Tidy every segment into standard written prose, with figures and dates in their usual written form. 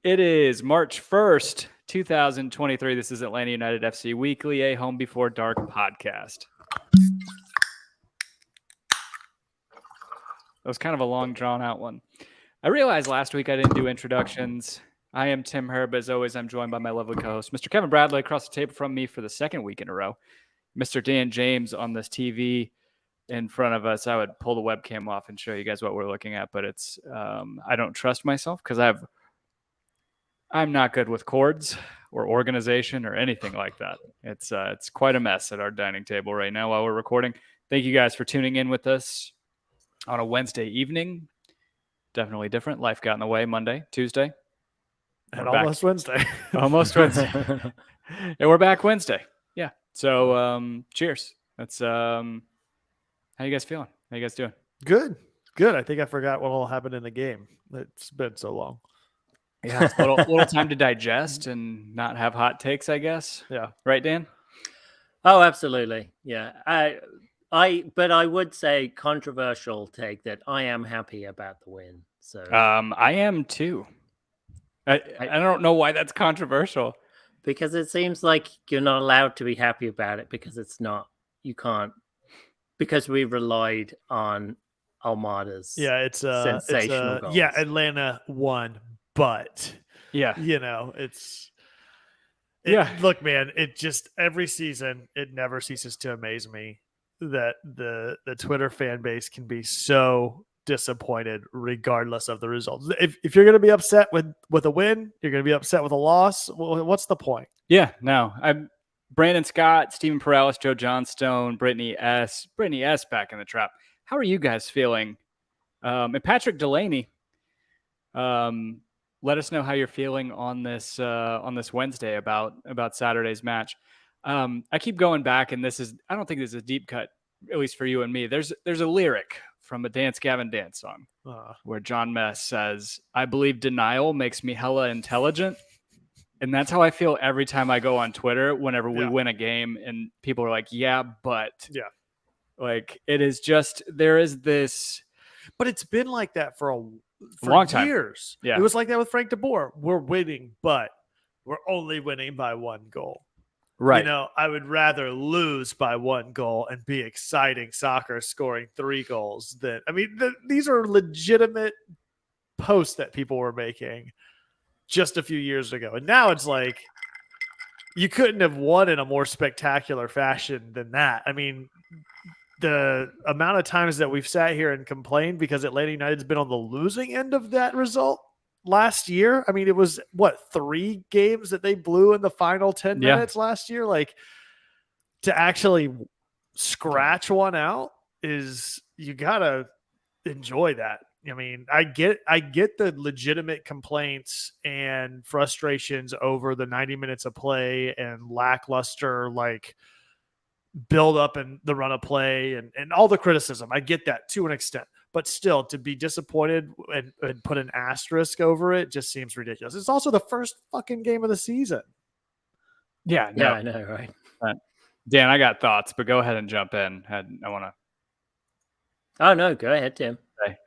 It is March 1st, 2023. This is Atlanta United FC Weekly, a Home Before Dark podcast. That was kind of a long, drawn-out one. I realized last week I didn't do introductions. I am Tim Herb. As always, I'm joined by my lovely co-host, Mr. Kevin Bradley, across the table from me for the second week in a row. Mr. Dan James on this TV in front of us. I would pull the webcam off and show you guys what we're looking at, but it's I don't trust myself because I'm not good with cords or organization or anything like that. It's quite a mess at our dining table right now while we're recording. Thank you guys for tuning in with us on a Wednesday evening. Definitely different. Life got in the way Monday, Tuesday. And almost Wednesday. Almost Wednesday. And we're back Wednesday. Yeah. So cheers. That's how you guys feeling? How you guys doing? Good. I think I forgot what all happened in the game. It's been so long. Yeah, it's a little time to digest and not have hot takes, I guess. Yeah. Right, Dan? Oh, absolutely. Yeah. But I would say controversial take that I am happy about the win. So I am too. I don't know why that's controversial. Because it seems like you're not allowed to be happy about it because it's not. You can't. Because we relied on Almada's sensational goals. Yeah, Atlanta won, but yeah, look, man, it just every season it never ceases to amaze me that the Twitter fan base can be so disappointed regardless of the results. If you're going to be upset with a win, you're going to be upset with a loss. Well, what's the point? Yeah, no. I'm Brandon Scott, Stephen Perales, Joe Johnstone, Brittany S back in the trap. How are you guys feeling? And Patrick Delaney, let us know how you're feeling on this Wednesday about Saturday's match. I keep going back, and I don't think this is a deep cut, at least for you and me. There's a lyric from a Dance Gavin Dance song where John Mess says, "I believe denial makes me hella intelligent." And that's how I feel every time I go on Twitter whenever we win a game and people are like, yeah, but. Yeah. Like, it is just, there is this. But it's been like that for a long time. Years. Yeah. It was like that with Frank de Boer. We're winning, but we're only winning by one goal. Right. I would rather lose by one goal and be exciting soccer scoring 3 goals than, these are legitimate posts that people were making just a few years ago. And now it's like, you couldn't have won in a more spectacular fashion than that. The amount of times that we've sat here and complained because Atlanta United's been on the losing end of that result last year. It was 3 games that they blew in the final 10 minutes last year. Like, to actually scratch one out you gotta enjoy that. I get the legitimate complaints and frustrations over the 90 minutes of play and lackluster, build up and the run of play and all the criticism. I get that to an extent, but still, to be disappointed and put an asterisk over it just seems ridiculous. It's also the first fucking game of the season. Yeah, no. Yeah, I know, right? Dan, I got thoughts, but go ahead and jump in. I want to. Oh no, go ahead, Tim. Okay.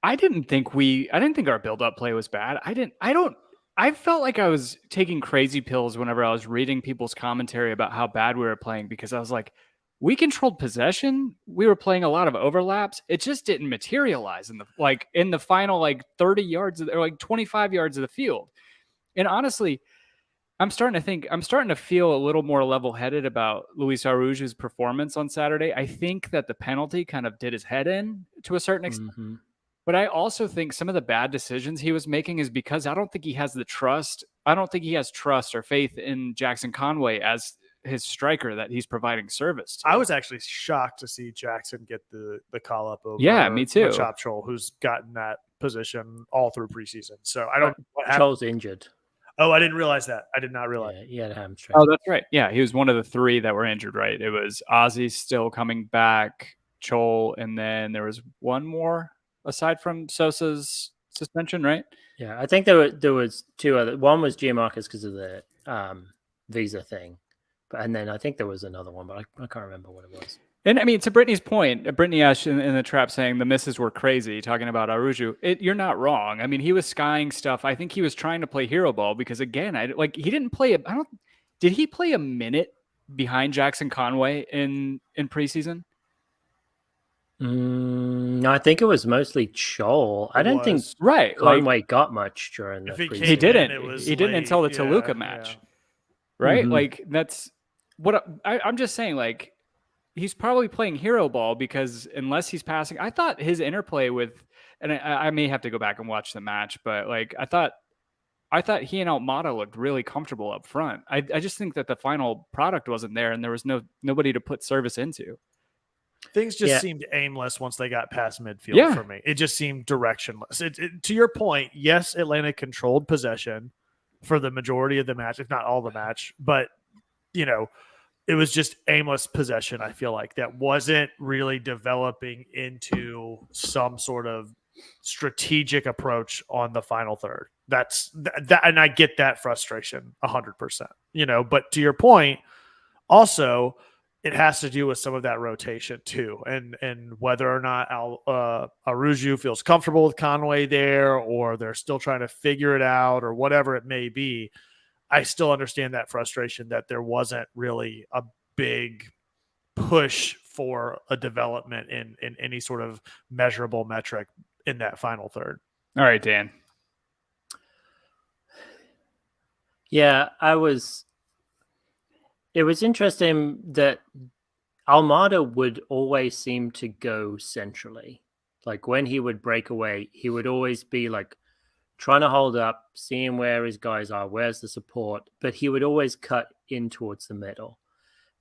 I didn't think our build-up play was bad. I felt like I was taking crazy pills whenever I was reading people's commentary about how bad we were playing, because I was like, we controlled possession. We were playing a lot of overlaps. It just didn't materialize in the final 30 yards or 25 yards of the field. And honestly, I'm starting to feel a little more level-headed about Luis Araújo's performance on Saturday. I think that the penalty kind of did his head in to a certain extent. Mm-hmm. But I also think some of the bad decisions he was making is because I don't think he has the trust. I don't think he has trust or faith in Jackson Conway as his striker that he's providing service to. I was actually shocked to see Jackson get the call up over. Yeah, me too. Chop Chol, who's gotten that position all through preseason. So I don't. Chol's injured. Oh, I didn't realize that. I did not realize. Yeah, he had a hamstring. Oh, that's right. Yeah, he was one of the 3 that were injured. Right. It was Ozzy still coming back, Chol, and then there was one more aside from Sosa's suspension, right? Yeah, I think there was 2 other. One was Giamarcus because of the visa thing, and then I think there was another one, but I can't remember what it was. And I mean, to Brittany's point, Brittany Ash in the trap saying the misses were crazy, talking about Aruju. You're not wrong. I mean, he was skying stuff. I think he was trying to play hero ball because, again, he didn't play. Did he play a minute behind Jackson Conway in preseason? I think it was mostly Chol. I don't think Conway got much during the preseason. He didn't. He didn't until the Toluca match, right? Mm-hmm. Like that's what I'm just saying. Like he's probably playing hero ball because unless he's passing, I thought his interplay with, and I may have to go back and watch the match, but like I thought he and Almada looked really comfortable up front. I just think that the final product wasn't there, and there was nobody to put service into. Things just seemed aimless once they got past midfield for me. It just seemed directionless. To your point, yes, Atlanta controlled possession for the majority of the match, if not all the match, but it was just aimless possession. I feel like that wasn't really developing into some sort of strategic approach on the final third. That's that, and I get that frustration 100%. But to your point, also, it has to do with some of that rotation too, and whether or not Aruju feels comfortable with Conway there, or they're still trying to figure it out, or whatever it may be. I still understand that frustration that there wasn't really a big push for a development in any sort of measurable metric in that final third. All right, Dan. Yeah, it was interesting that Almada would always seem to go centrally. Like when he would break away, he would always be like trying to hold up, seeing where his guys are, where's the support, but he would always cut in towards the middle.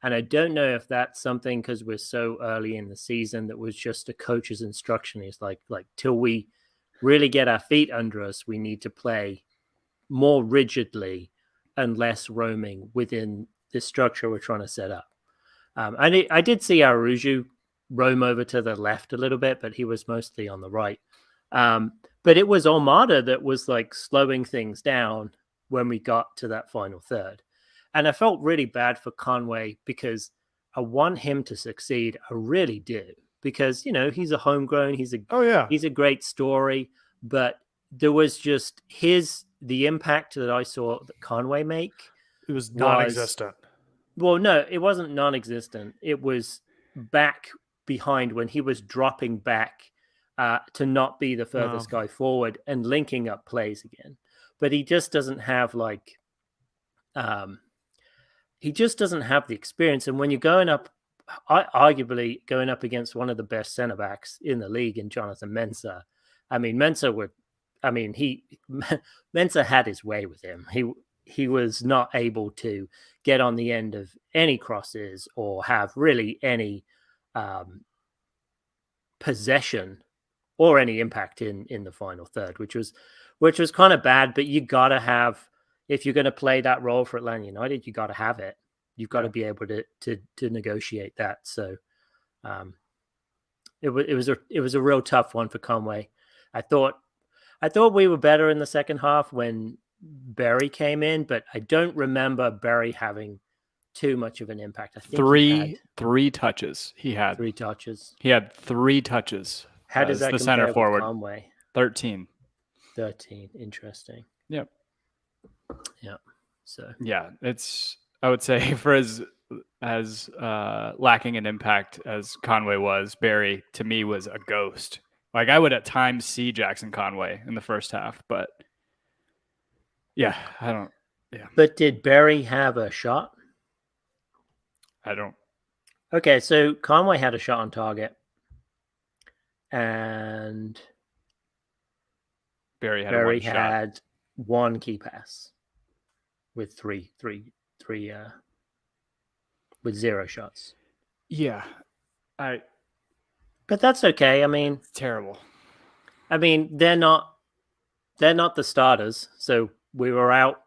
And I don't know if that's something because we're so early in the season that was just a coach's instruction. He's like till we really get our feet under us, we need to play more rigidly and less roaming within this structure we're trying to set up. I did see Aruju roam over to the left a little bit, but he was mostly on the right. But it was Almada that was like slowing things down when we got to that final third. And I felt really bad for Conway because I want him to succeed. I really do. Because, he's a homegrown, he's a great story, but there was just the impact that I saw that Conway make. It was non-existent. Well, no, it wasn't non-existent. It was back behind when he was dropping back to not be the furthest guy forward and linking up plays again. But he just doesn't have he just doesn't have the experience. And when you're arguably going up against one of the best centre backs in the league in Jonathan Mensah, Mensah had his way with him. He was not able to get on the end of any crosses or have really any possession or any impact in the final third, which was kind of bad. But you got to have, if you're going to play that role for Atlanta United, you got to have it. You've got to be able to negotiate that. So it was a real tough one for Conway. I thought we were better in the second half when Berry came in, but I don't remember Berry having too much of an impact. I think three touches. He had 3 touches. He had 3 touches. How does that the compare center with forward? Conway? 13. Interesting. Yep. Yeah. So yeah, I would say for as lacking an impact as Conway was, Berry to me was a ghost. Like I would at times see Jackson Conway in the first half, but yeah, I don't. Yeah. But did Berry have a shot? I don't. Okay, so Conway had a shot on target, and Berry had 1 key pass with with 0 shots. Yeah, But that's okay. I mean, it's terrible. I mean, they're not the starters. So we were out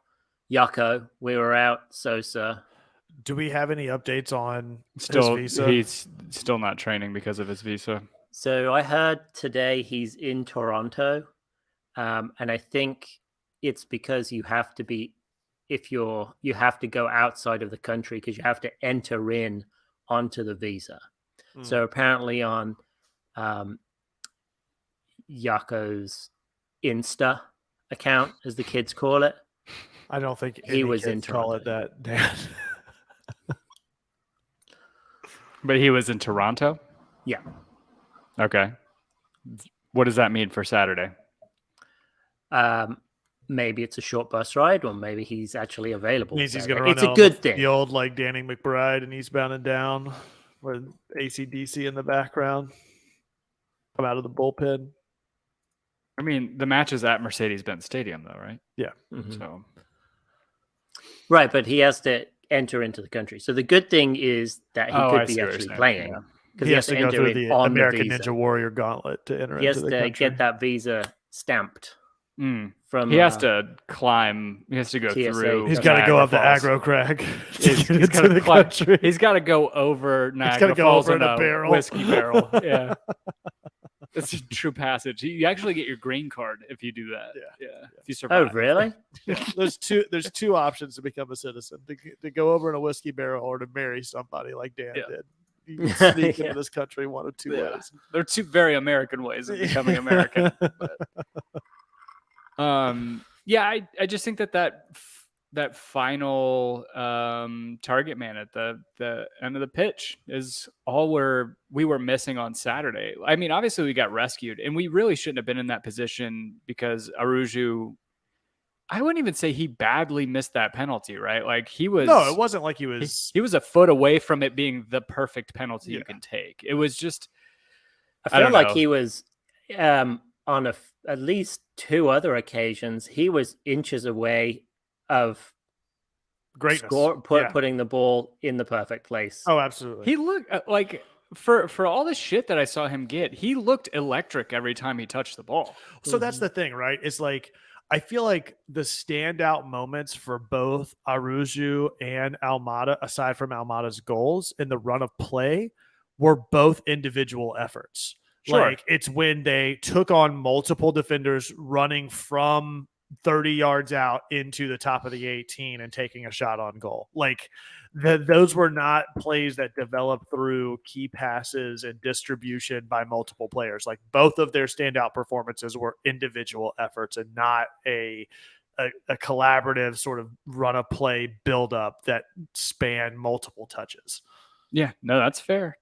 Yucko, we were out Sosa. Do we have any updates on his visa? He's still not training because of his visa. So I heard today he's in Toronto, and I think it's because you have to be, you have to go outside of the country because you have to enter in onto the visa. So apparently on Yako's Insta account, as the kids call it, I don't think he any was in kids call it Toronto. that, Dan. But he was in Toronto? Yeah. Okay. What does that mean for Saturday? Maybe it's a short bus ride, or maybe he's actually available. Means he's Saturday. going to run It's a out good the, thing. the old like Danny McBride and Eastbound and Down with AC/DC in the background. Come out of the bullpen. I mean, the match is at Mercedes-Benz Stadium, though, right? Yeah. Mhm. So, Right, but he has to enter into the country. So the good thing is that he Oh, I could see be what you're actually saying. playing Yeah. because He has to go enter through in the on American the visa. Ninja Warrior gauntlet to enter He has into the to country. get that visa stamped from. He has to climb. He has to go TSA. through. He's got to go Niagara up the Falls. aggro crag to He's get into gotta the climb- country. He's got to go over Niagara gotta go Falls over in in a a barrel. whiskey barrel. Yeah. It's a true passage. You actually get your green card if you do that. Yeah. If you survive. Oh, really? There's two options to become a citizen: to go over in a whiskey barrel or to marry somebody like Dan Yeah. did. You can sneak Yeah. into this country one of two Yeah. ways. They're two very American ways of becoming American. Yeah, I just think that final target man at the end of the pitch is all we were missing on Saturday. I mean, obviously we got rescued, and we really shouldn't have been in that position because Aruju, I wouldn't even say he badly missed that penalty, right? Like he was. No, it wasn't like he was. He was a foot away from it being the perfect penalty you Yeah. can take. It was just. I don't feel like know. he was on at least two other occasions. He was inches away of Greatness. Yeah. putting the ball in the perfect place. Oh, absolutely. He looked like for all the shit that I saw him get, he looked electric every time he touched the ball. So that's the thing, right? It's like I feel like the standout moments for both Aruju and Almada, aside from Almada's goals in the run of play, were both individual efforts. Sure. Like it's when they took on multiple defenders running from 30 yards out into the top of the 18 and taking a shot on goal. Like those were not plays that developed through key passes and distribution by multiple players. Like both of their standout performances were individual efforts and not a collaborative sort of run of play build up that spanned multiple touches. Yeah, no, that's fair.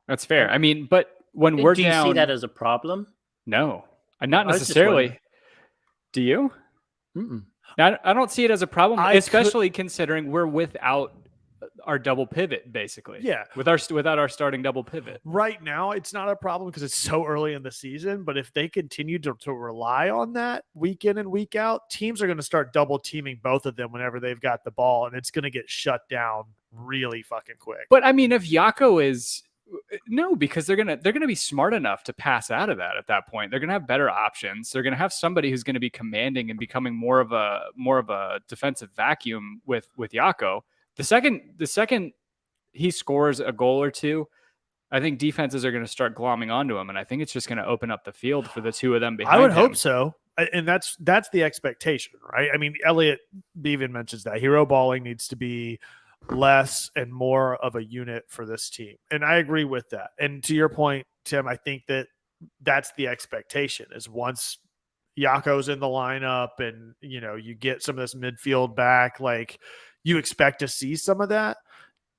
That's fair. I mean, but when we're Do you down, see that as a problem? no, not I was just necessarily. wondering. Do you? Mm-mm. I don't see it as a problem, I especially considering we're without our double pivot, basically. Yeah. Without our starting double pivot. Right now, it's not a problem because it's so early in the season. But if they continue to rely on that week in and week out, teams are going to start double teaming both of them whenever they've got the ball, and it's going to get shut down really fucking quick. But I mean, if Yako is no, because they're gonna be smart enough to pass out of that at that point. They're gonna have better options. They're gonna have somebody who's gonna be commanding and becoming more of a defensive vacuum with Yako. The second he scores a goal or two, I think defenses are going to start glomming onto him, and I think it's just going to open up the field for the two of them behind I would him. hope so, and that's the expectation, right? I mean, Elliot Beaven mentions that hero balling needs to be less and more of a unit for this team, and I agree with that. And to your point, Tim, I think that's the expectation is once Yako's in the lineup, and you get some of this midfield back, like you expect to see some of that.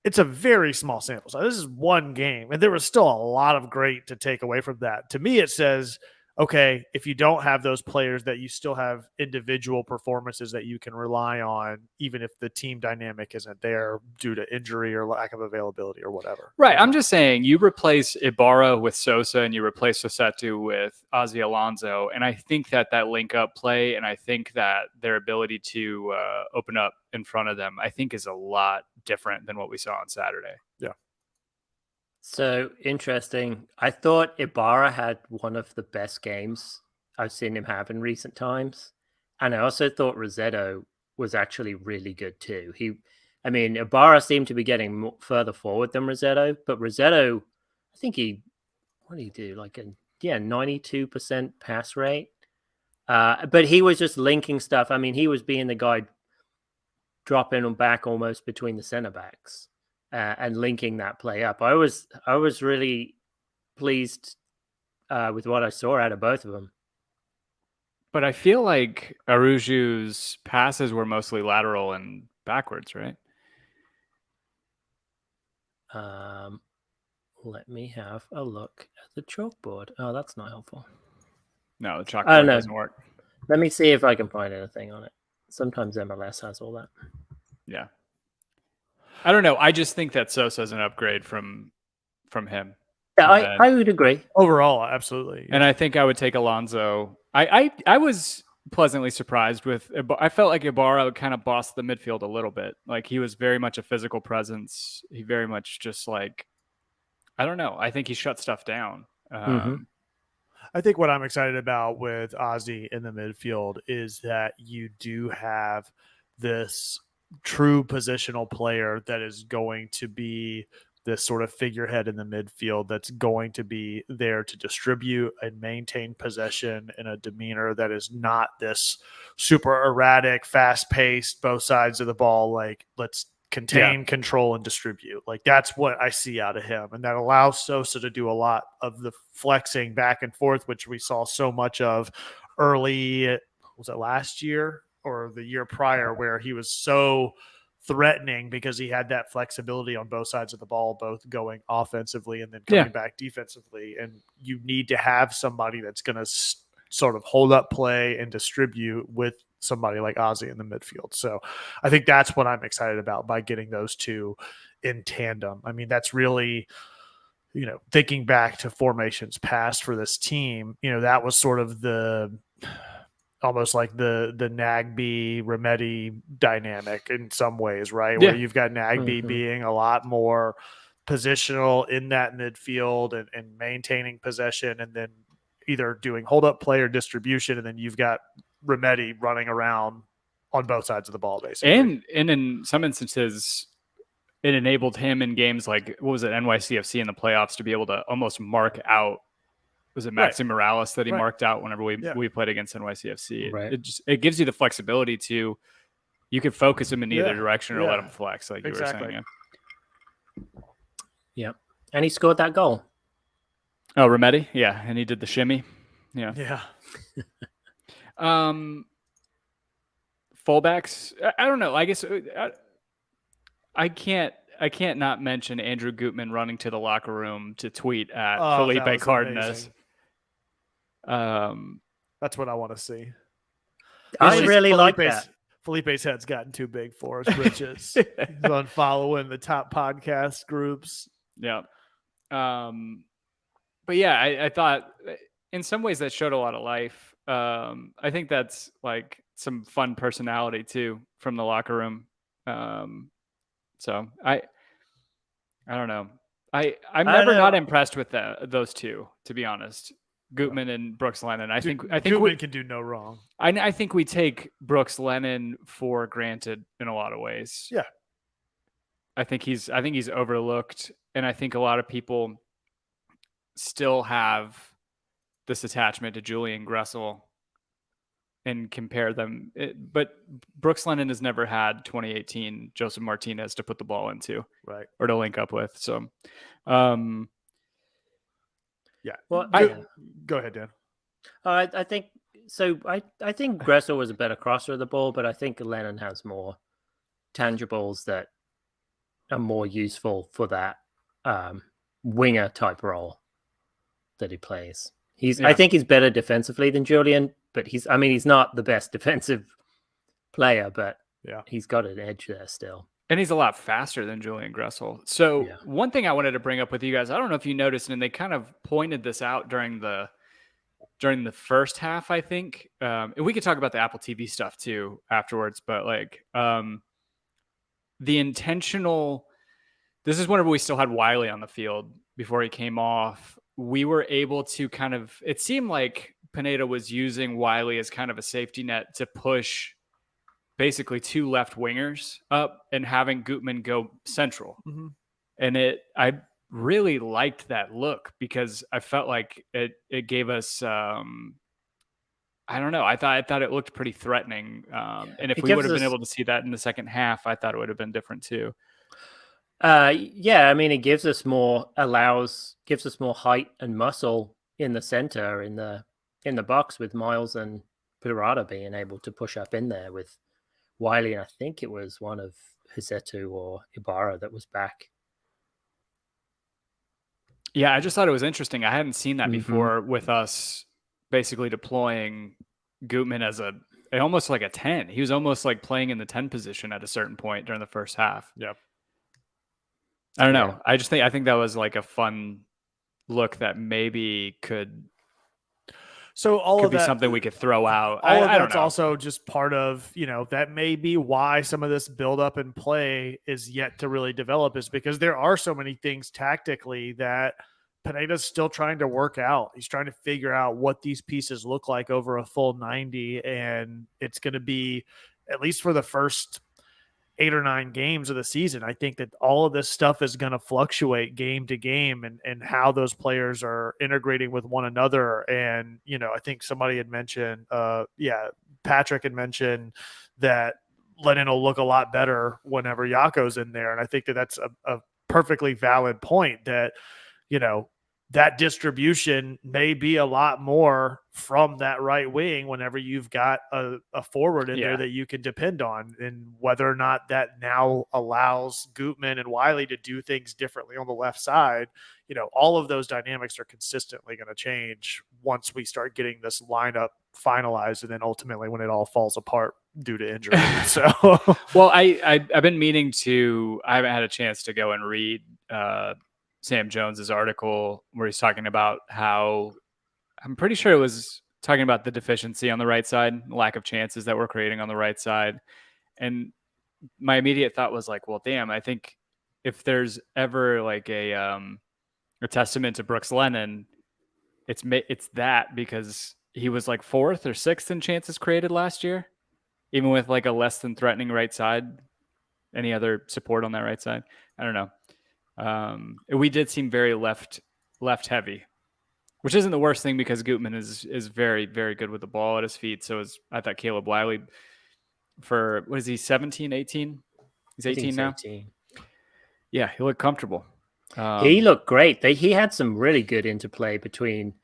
It's a very small sample size. This is one game, and there was still a lot of great to take away from that. To me, it says, okay, if you don't have those players, that you still have individual performances that you can rely on, even if the team dynamic isn't there due to injury or lack of availability or whatever. Right. I'm just saying you replace Ibarra with Sosa and you replace Sosatu with Ozzy Alonso. And I think that link up play, and I think that their ability to open up in front of them, I think is a lot different than what we saw on Saturday. Yeah. So interesting. I thought Ibarra had one of the best games I've seen him have in recent times. And I also thought Rossetto was actually really good too. Ibarra seemed to be getting further forward than Rossetto, but Rossetto, I think what did he do? 92% pass rate. But he was just linking stuff. I mean, he was being the guy dropping them back almost between the center backs. and linking that play up. I was really pleased with what I saw out of both of them. But I feel like Aruju's passes were mostly lateral and backwards, right? Let me have a look at the chalkboard. Oh, that's not helpful. No, the chalkboard doesn't work. Let me see if I can find anything on it. Sometimes MLS has all that. Yeah. I don't know. I just think that Sosa's an upgrade from him. Yeah, I would agree. Overall, absolutely. And I think I would take Alonso. I was pleasantly surprised with. I felt like Ibarra kind of bossed the midfield a little bit. Like he was very much a physical presence. He very much just like, I don't know. I think he shut stuff down. I think what I'm excited about with Ozzy in the midfield is that you do have this true positional player that is going to be this sort of figurehead in the midfield that's going to be there to distribute and maintain possession in a demeanor that is not this super erratic, fast-paced, both sides of the ball, like let's contain, control, and distribute. Like that's what I see out of him. And that allows Sosa to do a lot of the flexing back and forth, which we saw so much of early, was it last year or the year prior, where he was so threatening because he had that flexibility on both sides of the ball, both going offensively and then coming back defensively. And you need to have somebody that's going to sort of hold up play and distribute with somebody like Ozzy in the midfield. So I think that's what I'm excited about by getting those two in tandem. I mean, that's really, you know, thinking back to formations past for this team, you know, that was sort of the almost like the Nagby Remedi dynamic in some ways, right? Where you've got Nagby being a lot more positional in that midfield and maintaining possession, and then either doing hold up play or distribution. And then you've got Remedi running around on both sides of the ball, basically. And in some instances, it enabled him in games like, what was it, NYCFC in the playoffs, to be able to almost mark out. Was it Maxi Morales that he marked out whenever we played against NYCFC? Right. It gives you the flexibility to, you could focus him in either direction or let him flex, like you were saying. Yeah. And he scored that goal. Oh, Remedi? Yeah. And he did the shimmy. Yeah. Yeah. Fullbacks, I don't know. I guess I can't not mention Andrew Gutman running to the locker room to tweet at Felipe Cardenas. That's what I want to see. I really like that. Felipe's head's gotten too big for his britches. He's on following the top podcast groups. Yeah. But yeah, I thought in some ways that showed a lot of life. I think that's like some fun personality too from the locker room. So I don't know. I'm never not impressed with those two, to be honest. Gutman and Brooks Lennon. I think Gutman can do no wrong. I think we take Brooks Lennon for granted in a lot of ways. Yeah. I think he's overlooked, and I think a lot of people still have this attachment to Julian Gressel and compare them. But Brooks Lennon has never had 2018 Joseph Martinez to put the ball into, right, or to link up with. So, yeah. Well, go ahead, Dan. I think so. I think Gressel was a better crosser of the ball, but I think Lennon has more tangibles that are more useful for that winger type role that he plays. I think he's better defensively than Julian, but he's not the best defensive player, but he's got an edge there still. And he's a lot faster than Julian Gressel. So one thing I wanted to bring up with you guys, I don't know if you noticed, and they kind of pointed this out during the first half, I think. And we could talk about the Apple TV stuff too afterwards, but like the intentional, this is whenever we still had Wiley on the field before he came off. We were able to kind of, it seemed like Pineda was using Wiley as kind of a safety net to push basically two left wingers up and having Gutman go central. Mm-hmm. And I really liked that look because I felt like it gave us, I don't know. I thought it looked pretty threatening. And if we would have been able to see that in the second half, I thought it would have been different too. Yeah, I mean, it gives us more height and muscle in the center in the box with Miles and Pirata being able to push up in there with Wiley, and I think it was one of Hisetu or Ibarra that was back. Yeah, I just thought it was interesting. I hadn't seen that Mhm. before with us basically deploying Gutman as almost like a 10. He was almost like playing in the 10 position at a certain point during the first half. Yeah. I don't Yeah. know. I think that was like a fun look that maybe could So all of be that, something we could throw out. all of I don't that's know. also just part of, that may be why some of this build up and play is yet to really develop, is because there are so many things tactically that Pineda's still trying to work out. He's trying to figure out what these pieces look like over a full 90, and it's going to be, at least for the first 8 or 9 games of the season, I think that all of this stuff is going to fluctuate game to game, and how those players are integrating with one another. And, I think somebody had mentioned, Patrick had mentioned that Lennon will look a lot better whenever Yako's in there. And I think that that's a perfectly valid point, that, that distribution may be a lot more from that right wing whenever you've got a forward in there that you can depend on, and whether or not that now allows Gutman and Wiley to do things differently on the left side. All of those dynamics are consistently going to change once we start getting this lineup finalized, and then ultimately when it all falls apart due to injury. So, well, I've been meaning to. I haven't had a chance to go and read Sam Jones's article where he's talking about how, I'm pretty sure it was talking about the deficiency on the right side, lack of chances that we're creating on the right side. And my immediate thought was like, well, damn, I think if there's ever like a testament to Brooks Lennon, it's that, because he was like 4th or 6th in chances created last year, even with like a less than threatening right side. Any other support on that right side? I don't know. We did seem very left heavy, which isn't the worst thing, because Gutman is very, very good with the ball at his feet. So I thought Caleb Wiley, for, what is he, 17, 18? He's 18 now? 18. Yeah, he looked comfortable. He looked great. He had some really good interplay between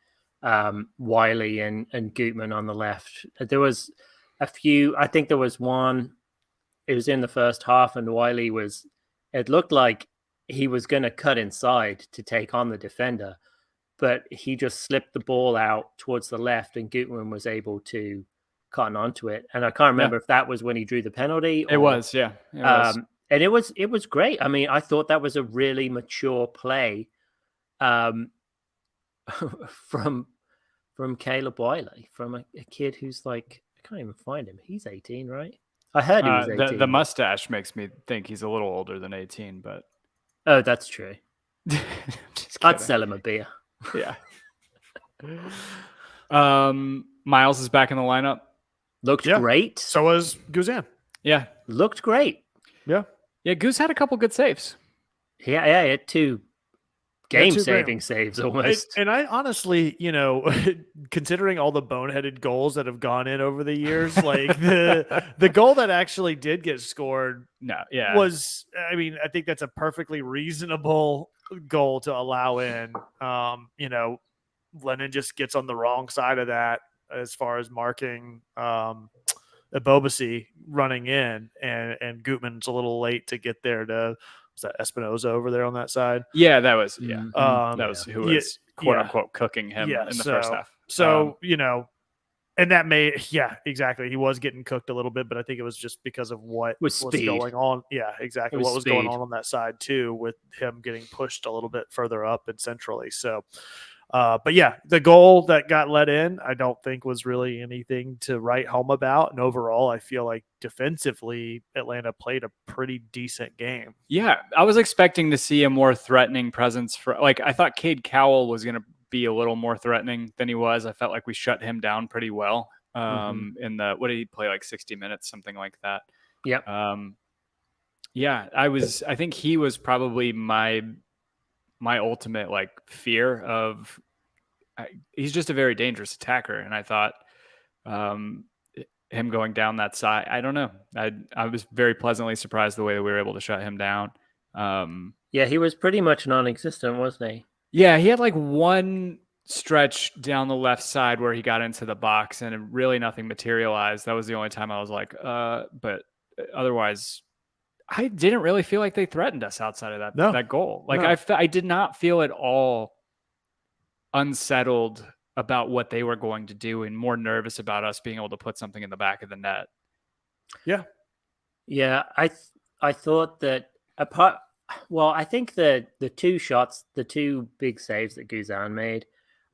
Wiley and Gutman on the left. There was a few, I think there was one, it was in the first half, and Wiley it looked like he was going to cut inside to take on the defender, but he just slipped the ball out towards the left, and Gutman was able to cotton onto it. And I can't remember if that was when he drew the penalty. It was, yeah. It was. And it was great. I mean, I thought that was a really mature play from Caleb Wiley, from a kid who's like, I can't even find him. He's 18, right? I heard he was 18. The mustache makes me think he's a little older than 18, but oh, that's true. I'd sell him a beer. Yeah. Miles is back in the lineup. Looked great. So was Guzan. Yeah. Looked great. Yeah. Yeah, Goose had a couple good saves. Yeah, he had 2 game-saving saves almost. And I honestly, considering all the boneheaded goals that have gone in over the years, like the goal that actually did get scored was, I mean, I think that's a perfectly reasonable goal to allow in. Lennon just gets on the wrong side of that as far as marking Ebobisi running in, and Gutman's a little late to get there to, was that Espinoza over there on that side? Yeah, that was, that was who was quote unquote cooking him in the first half. So, and that may, exactly. He was getting cooked a little bit, but I think it was just because of what was going on. Yeah, exactly. What was going on that side too, with him getting pushed a little bit further up and centrally. So, but yeah, the goal that got let in, I don't think was really anything to write home about. And overall, I feel like defensively, Atlanta played a pretty decent game. Yeah, I was expecting to see a more threatening presence I thought Cade Cowell was going to be a little more threatening than he was. I felt like we shut him down pretty well. In the, what did he play, like 60 minutes, something like that? Yep. I think he was probably my ultimate like fear of, he's just a very dangerous attacker. And I thought him going down that side, I don't know. I was very pleasantly surprised the way that we were able to shut him down. Yeah, he was pretty much non-existent, wasn't he? Yeah, he had like one stretch down the left side where he got into the box and really nothing materialized. That was the only time I was like, but otherwise, I didn't really feel like they threatened us outside of that goal. Like No. I did not feel at all unsettled about what they were going to do and more nervous about us being able to put something in the back of the net. Yeah. Yeah, I thought that I think the two big saves that Guzan made,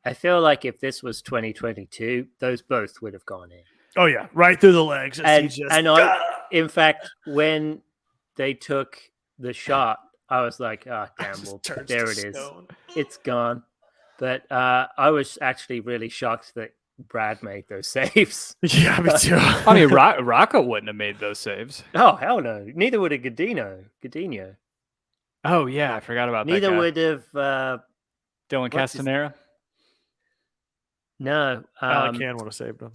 I feel like if this was 2022, those both would have gone in. Oh yeah, right through the legs. In fact, when they took the shot, I was like, "Oh, damn! Well, there it is. It's gone." But I was actually really shocked that Brad made those saves. Yeah, me too. I mean, Rocco wouldn't have made those saves. Oh hell no! Neither would have Godinho. Oh yeah, I forgot about Neither that guy. would have Dylan Castanera. No, Alec Can would have saved him.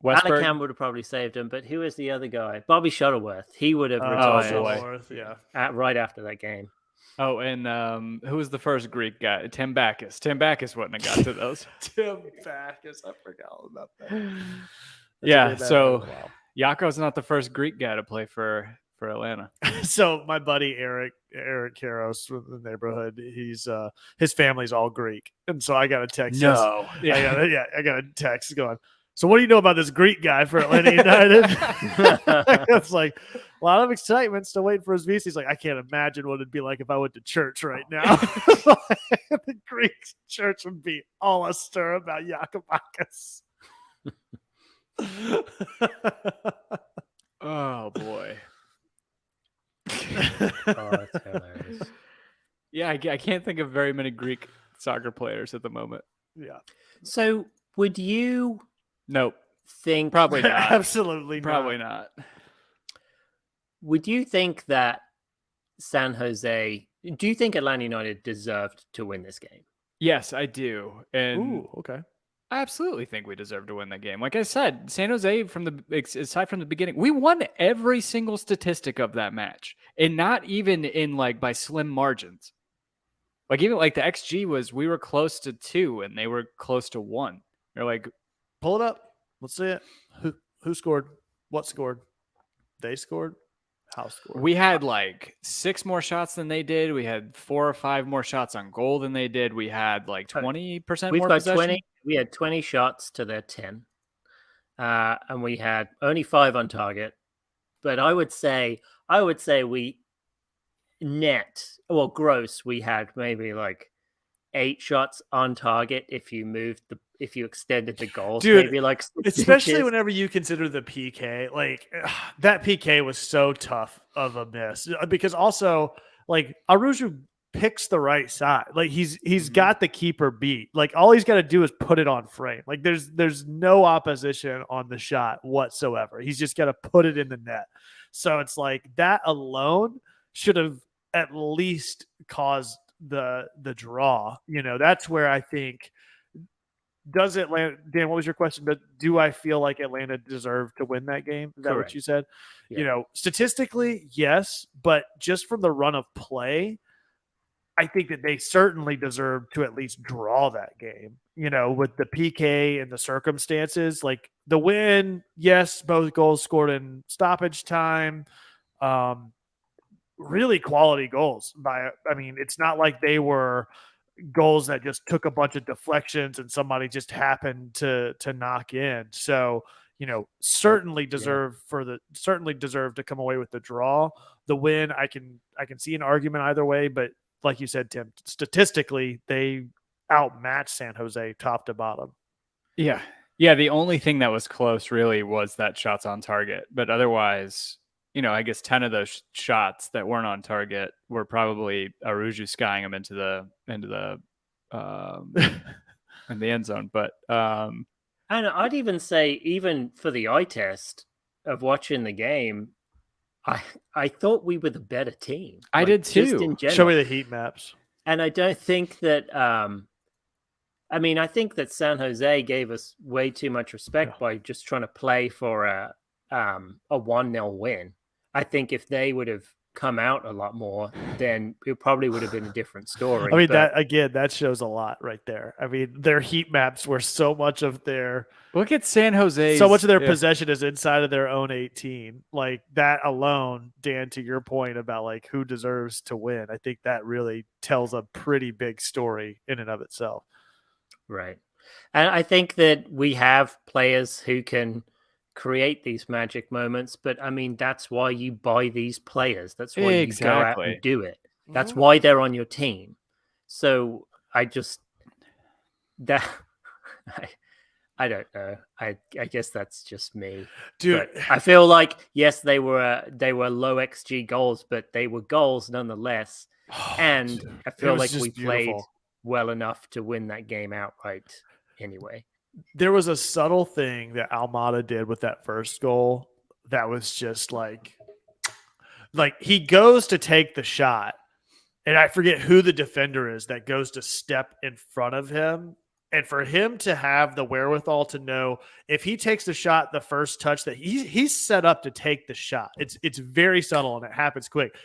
Alec Can would have probably saved him. But who is the other guy? Bobby Shuttleworth. He would have retired. Shuttleworth, yeah. Right after that game. Oh, and who was the first Greek guy? Tim Backus. Tim Backus wouldn't have got to those. Tim Backus. I forgot about that. Yeah, so Jako's not the first Greek guy to play for Atlanta. So my buddy Eric Karos from the neighborhood, he's his family's all Greek, and so I got a text. No, I got a text going, so what do you know about this Greek guy for Atlanta United? It's like a lot of excitement, still waiting for his visa. He's like, I can't imagine what it'd be like if I went to church right now. The Greek church would be all astir about Yakubakis. Oh boy. Oh, that's hilarious. Yeah, I can't think of very many Greek soccer players at the moment. Yeah. So would you Nope. think Probably not. Absolutely Probably not. Would you think that do you think Atlanta United deserved to win this game? Yes, I do. And Ooh, okay. I absolutely think we deserve to win that game. Like I said, San Jose, aside from the beginning, we won every single statistic of that match, and not even in like by slim margins. Like even like the XG we were close to 2 and they were close to 1. They're like, pull it up. Let's see it. Who scored? What scored? They scored. How scored? We had like 6 more shots than they did. We had 4 or 5 more shots on goal than they did. We had like 20% more possession. We had 20 shots to their 10. And we had only 5 on target. But I would say we gross, we had maybe like 8 shots on target if you extended the goals. Dude, maybe like especially whenever you consider the PK, like that PK was so tough of a miss because also like Arujo picks the right side. Like he's got the keeper beat. Like all he's got to do is put it on frame. Like there's no opposition on the shot whatsoever. He's just got to put it in the net. So it's like that alone should have at least caused the draw. You know, that's where I think does Atlanta, Dan, what was your question? But do I feel like Atlanta deserved to win that game? Is that Correct. what you said? Yeah. You know, statistically, yes, but just from the run of play, I think that they certainly deserve to at least draw that game, you know, with the PK and the circumstances. Like the win, yes, both goals scored in stoppage time. Really quality goals. It's not like they were goals that just took a bunch of deflections and somebody just happened to knock in. So, you know, certainly deserve to come away with the draw. The win, I can see an argument either way, but like you said, Tim, statistically, they outmatched San Jose top to bottom. Yeah. Yeah. The only thing that was close really was that shots on target. But otherwise, you know, I guess 10 of those shots that weren't on target were probably Arujo skying them into the in the end zone. But and I'd even say, even for the eye test of watching the game, I thought we were the better team. I did too. Just in general. Show me the heat maps. And I don't think that. I think that San Jose gave us way too much respect by just trying to play for a 1-0 win. I think if they would have come out a lot more, then it probably would have been a different story. I mean, but that shows a lot right there. I mean, their heat maps were so much of their Look at San Jose. possession is inside of their own 18. Like that alone, Dan, to your point about like who deserves to win, I think that really tells a pretty big story in and of itself. right. And I think that we have players who can create these magic moments, but I mean, that's why you buy these players. That's why you go out Exactly. and do it. That's Mhm. why they're on your team. So I just that I don't know. I guess that's just me. Dude, But I feel like yes, they were low XG goals, but they were goals nonetheless. And dude, I it feel was like just we played beautiful. well enough to win that game outright anyway. There was a subtle thing that Almada did with that first goal that was just like he goes to take the shot, and I forget who the defender is that goes to step in front of him. And for him to have the wherewithal to know if he takes the shot, the first touch that he's set up to take the shot. It's very subtle and it happens quick.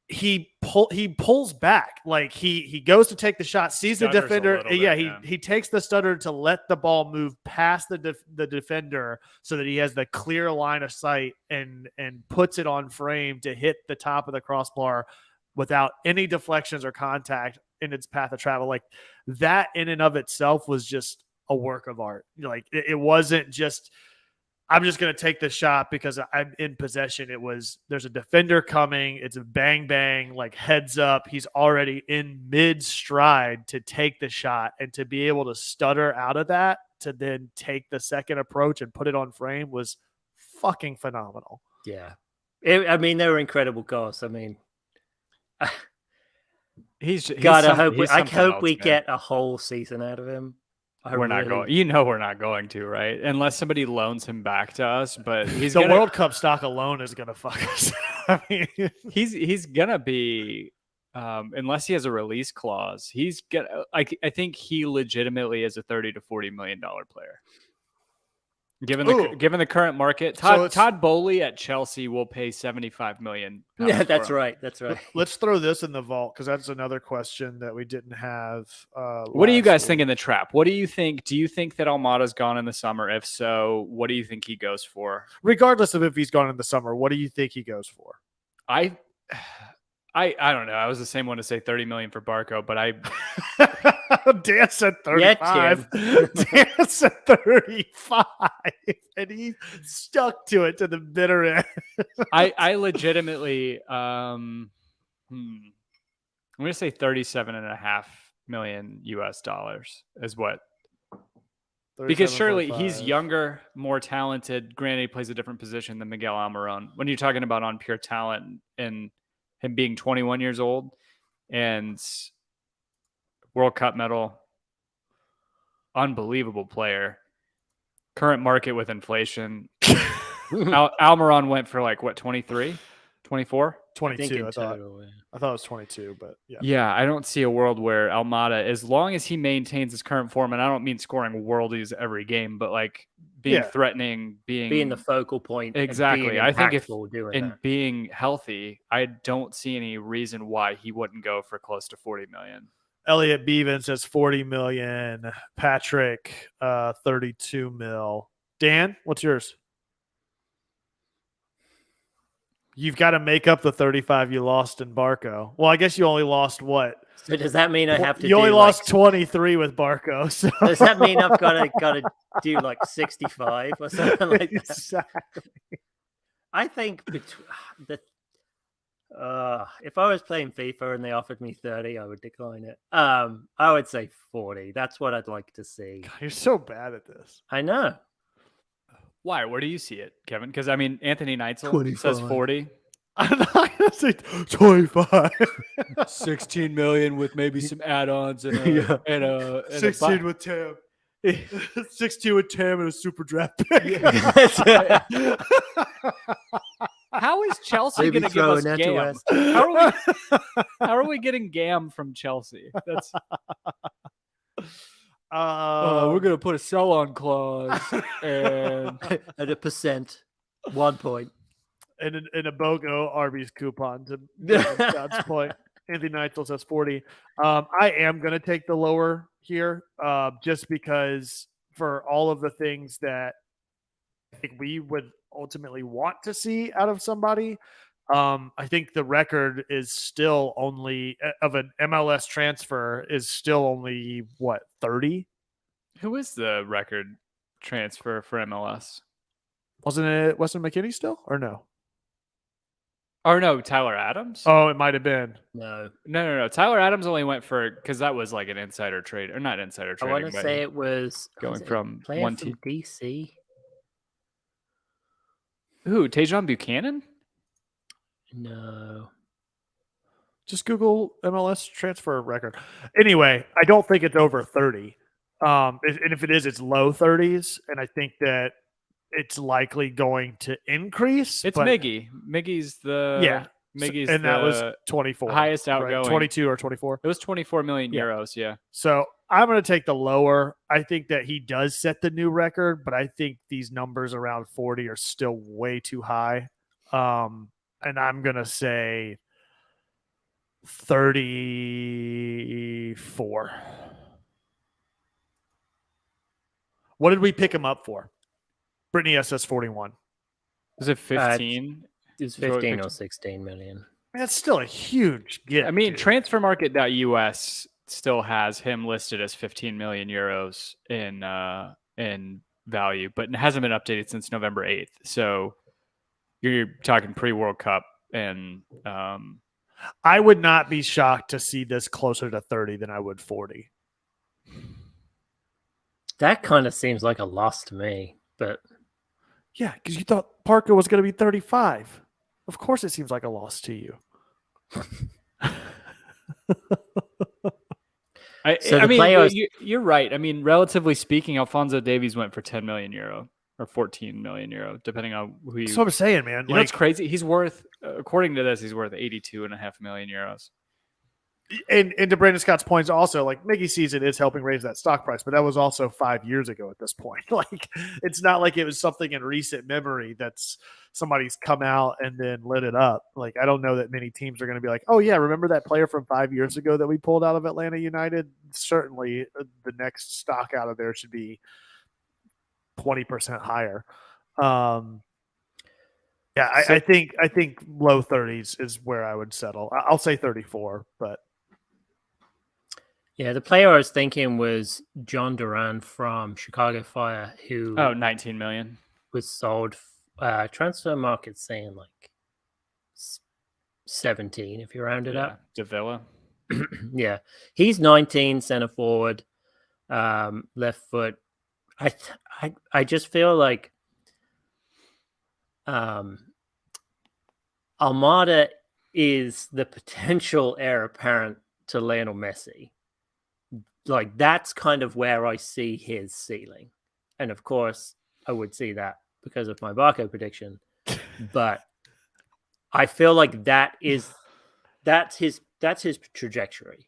He pulls back, like he goes to take the shot, sees the Stutters a defender. little bit, Yeah, yeah. he takes the stutter to let the ball move past the defender so that he has the clear line of sight and puts it on frame to hit the top of the crossbar without any deflections or contact in its path of travel. Like that in and of itself was just a work of art. Like it wasn't just I'm just going to take the shot because I'm in possession. It was there's a defender coming. It's a bang, bang, like heads up. He's already in mid stride to take the shot and to be able to stutter out of that to then take the second approach and put it on frame was fucking phenomenal. Yeah. I mean, they were incredible goals. I mean, He's God, I some- hope he's I something hope else, we man. get a whole season out of him. We're not going. You know, we're not going to, right? Unless somebody loans him back to us. But he's The gonna, World Cup stock alone is going to fuck us. I mean, he's gonna be, unless he has a release clause. He's gonna. I think he legitimately is a $30 to $40 million player. Given the current market, Todd Bowley at Chelsea will pay $75 million. Yeah, that's right. That's right. let's throw this in the vault because that's another question that we didn't have. What do you guys think in the trap? What do you think? Do you think that Almada's gone in the summer? If so, what do you think he goes for? Regardless of if he's gone in the summer, what do you think he goes for? I don't know. I was the same one to say 30 million for Barco, but I Dan said 35. Dan said 35, and he stuck to it to the bitter end. I legitimately I'm gonna say 37.5 million US dollars is what, because surely he's younger, more talented. Granted, he plays a different position than Miguel Almiron. When you're talking about on pure talent and him being 21 years old and World Cup medal, unbelievable player. Current market with inflation. Almiron went for like what, 23, 24? 22. I thought it was 22, but yeah. Yeah, I don't see a world where Almada, as long as he maintains his current form, and I don't mean scoring worldies every game, but like being threatening, being the focal point. Exactly. I think if doing being healthy, I don't see any reason why he wouldn't go for close to 40 million. Elliot Bevan says 40 million. Patrick, 32 mil. Dan, what's yours? You've got to make up the 35 you lost in Barco. Well, I guess you only lost what? So does that mean I have to? You only lost 23 with Barco. So. Does that mean I've got to do like 65 or something like that? Exactly. I think if I was playing FIFA and they offered me 30, I would decline it. I would say 40. That's what I'd like to see. God, you're so bad at this. I know. Why? Where do you see it, Kevin? Because I mean, Anthony Neitzel says 40. I'm not gonna say 25. 16 million with maybe some add-ons and a 16 with Tam. 16 with Tam and a super draft pick. How is Chelsea going to give us Gam? How are we getting Gam from Chelsea? That's we're going to put a sell-on clause and at 1%, 1 point. and a BOGO Arby's coupon to Scott's point. Anthony Neitzel says 40. I am going to take the lower here just because for all of the things that I think we would ultimately want to see out of somebody. I think the record is still only of an MLS transfer is still only what 30. Who is the record transfer for MLS? Wasn't it Weston McKennie still or no? Or no, Tyler Adams? Oh, it might have been. No. No. Tyler Adams only went for because that was like an insider trade or not insider I trading. want to say it was going from player one from team. DC. Who? Tajon Buchanan? No. Just Google MLS transfer record. Anyway, I don't think it's over 30. And if it is, it's low 30s. And I think that it's likely going to increase. It's but Miggy. Miggy's the Miggy's and that was 24, highest outgoing. right? 22 or 24. It was 24 million Yeah. euros. Yeah. So I'm going to take the lower. I think that he does set the new record, but I think these numbers around 40 are still way too high. And I'm going to say 34. What did we pick him up for? Brittany SS 41. Was it 15? It was Is what we 15 picked or up. 16 million. That's still a huge gift. I mean, dude. transfermarket.us still has him listed as 15 million euros in value, but it hasn't been updated since November 8th. So you're talking pre-World Cup, and I would not be shocked to see this closer to 30 than I would 40. That kind of seems like a loss to me, but Yeah, because you thought Parker was going to be 35. Of course, it seems like a loss to you. So I the mean, players- you're right. I mean, relatively speaking, Alphonso Davies went for 10 million euro or 14 million euro, depending on who you. That's what I'm saying, man. You know, it's crazy. He's worth, according to this, he's worth 82.5 million euros. And to Brandon Scott's points, also like Miggy's season is helping raise that stock price, but that was also 5 years ago at this point. Like, it's not like it was something in recent memory that's somebody's come out and then lit it up. Like, I don't know that many teams are going to be like, oh yeah, remember that player from 5 years ago that we pulled out of Atlanta United? Certainly, the next stock out of there should be 20% higher. Yeah, I think low 30s is where I would settle. I'll say 34, but. yeah, the player I was thinking was John Duran from Chicago Fire, who 19 million. was sold. Transfer market saying like 17 if you round it up. Davila. Yeah, he's 19, center forward, left foot. I just feel like Almada is the potential heir apparent to Lionel Messi. Like, that's kind of where I see his ceiling. And of course, I would see that because of my Barco prediction. But I feel like that's his trajectory.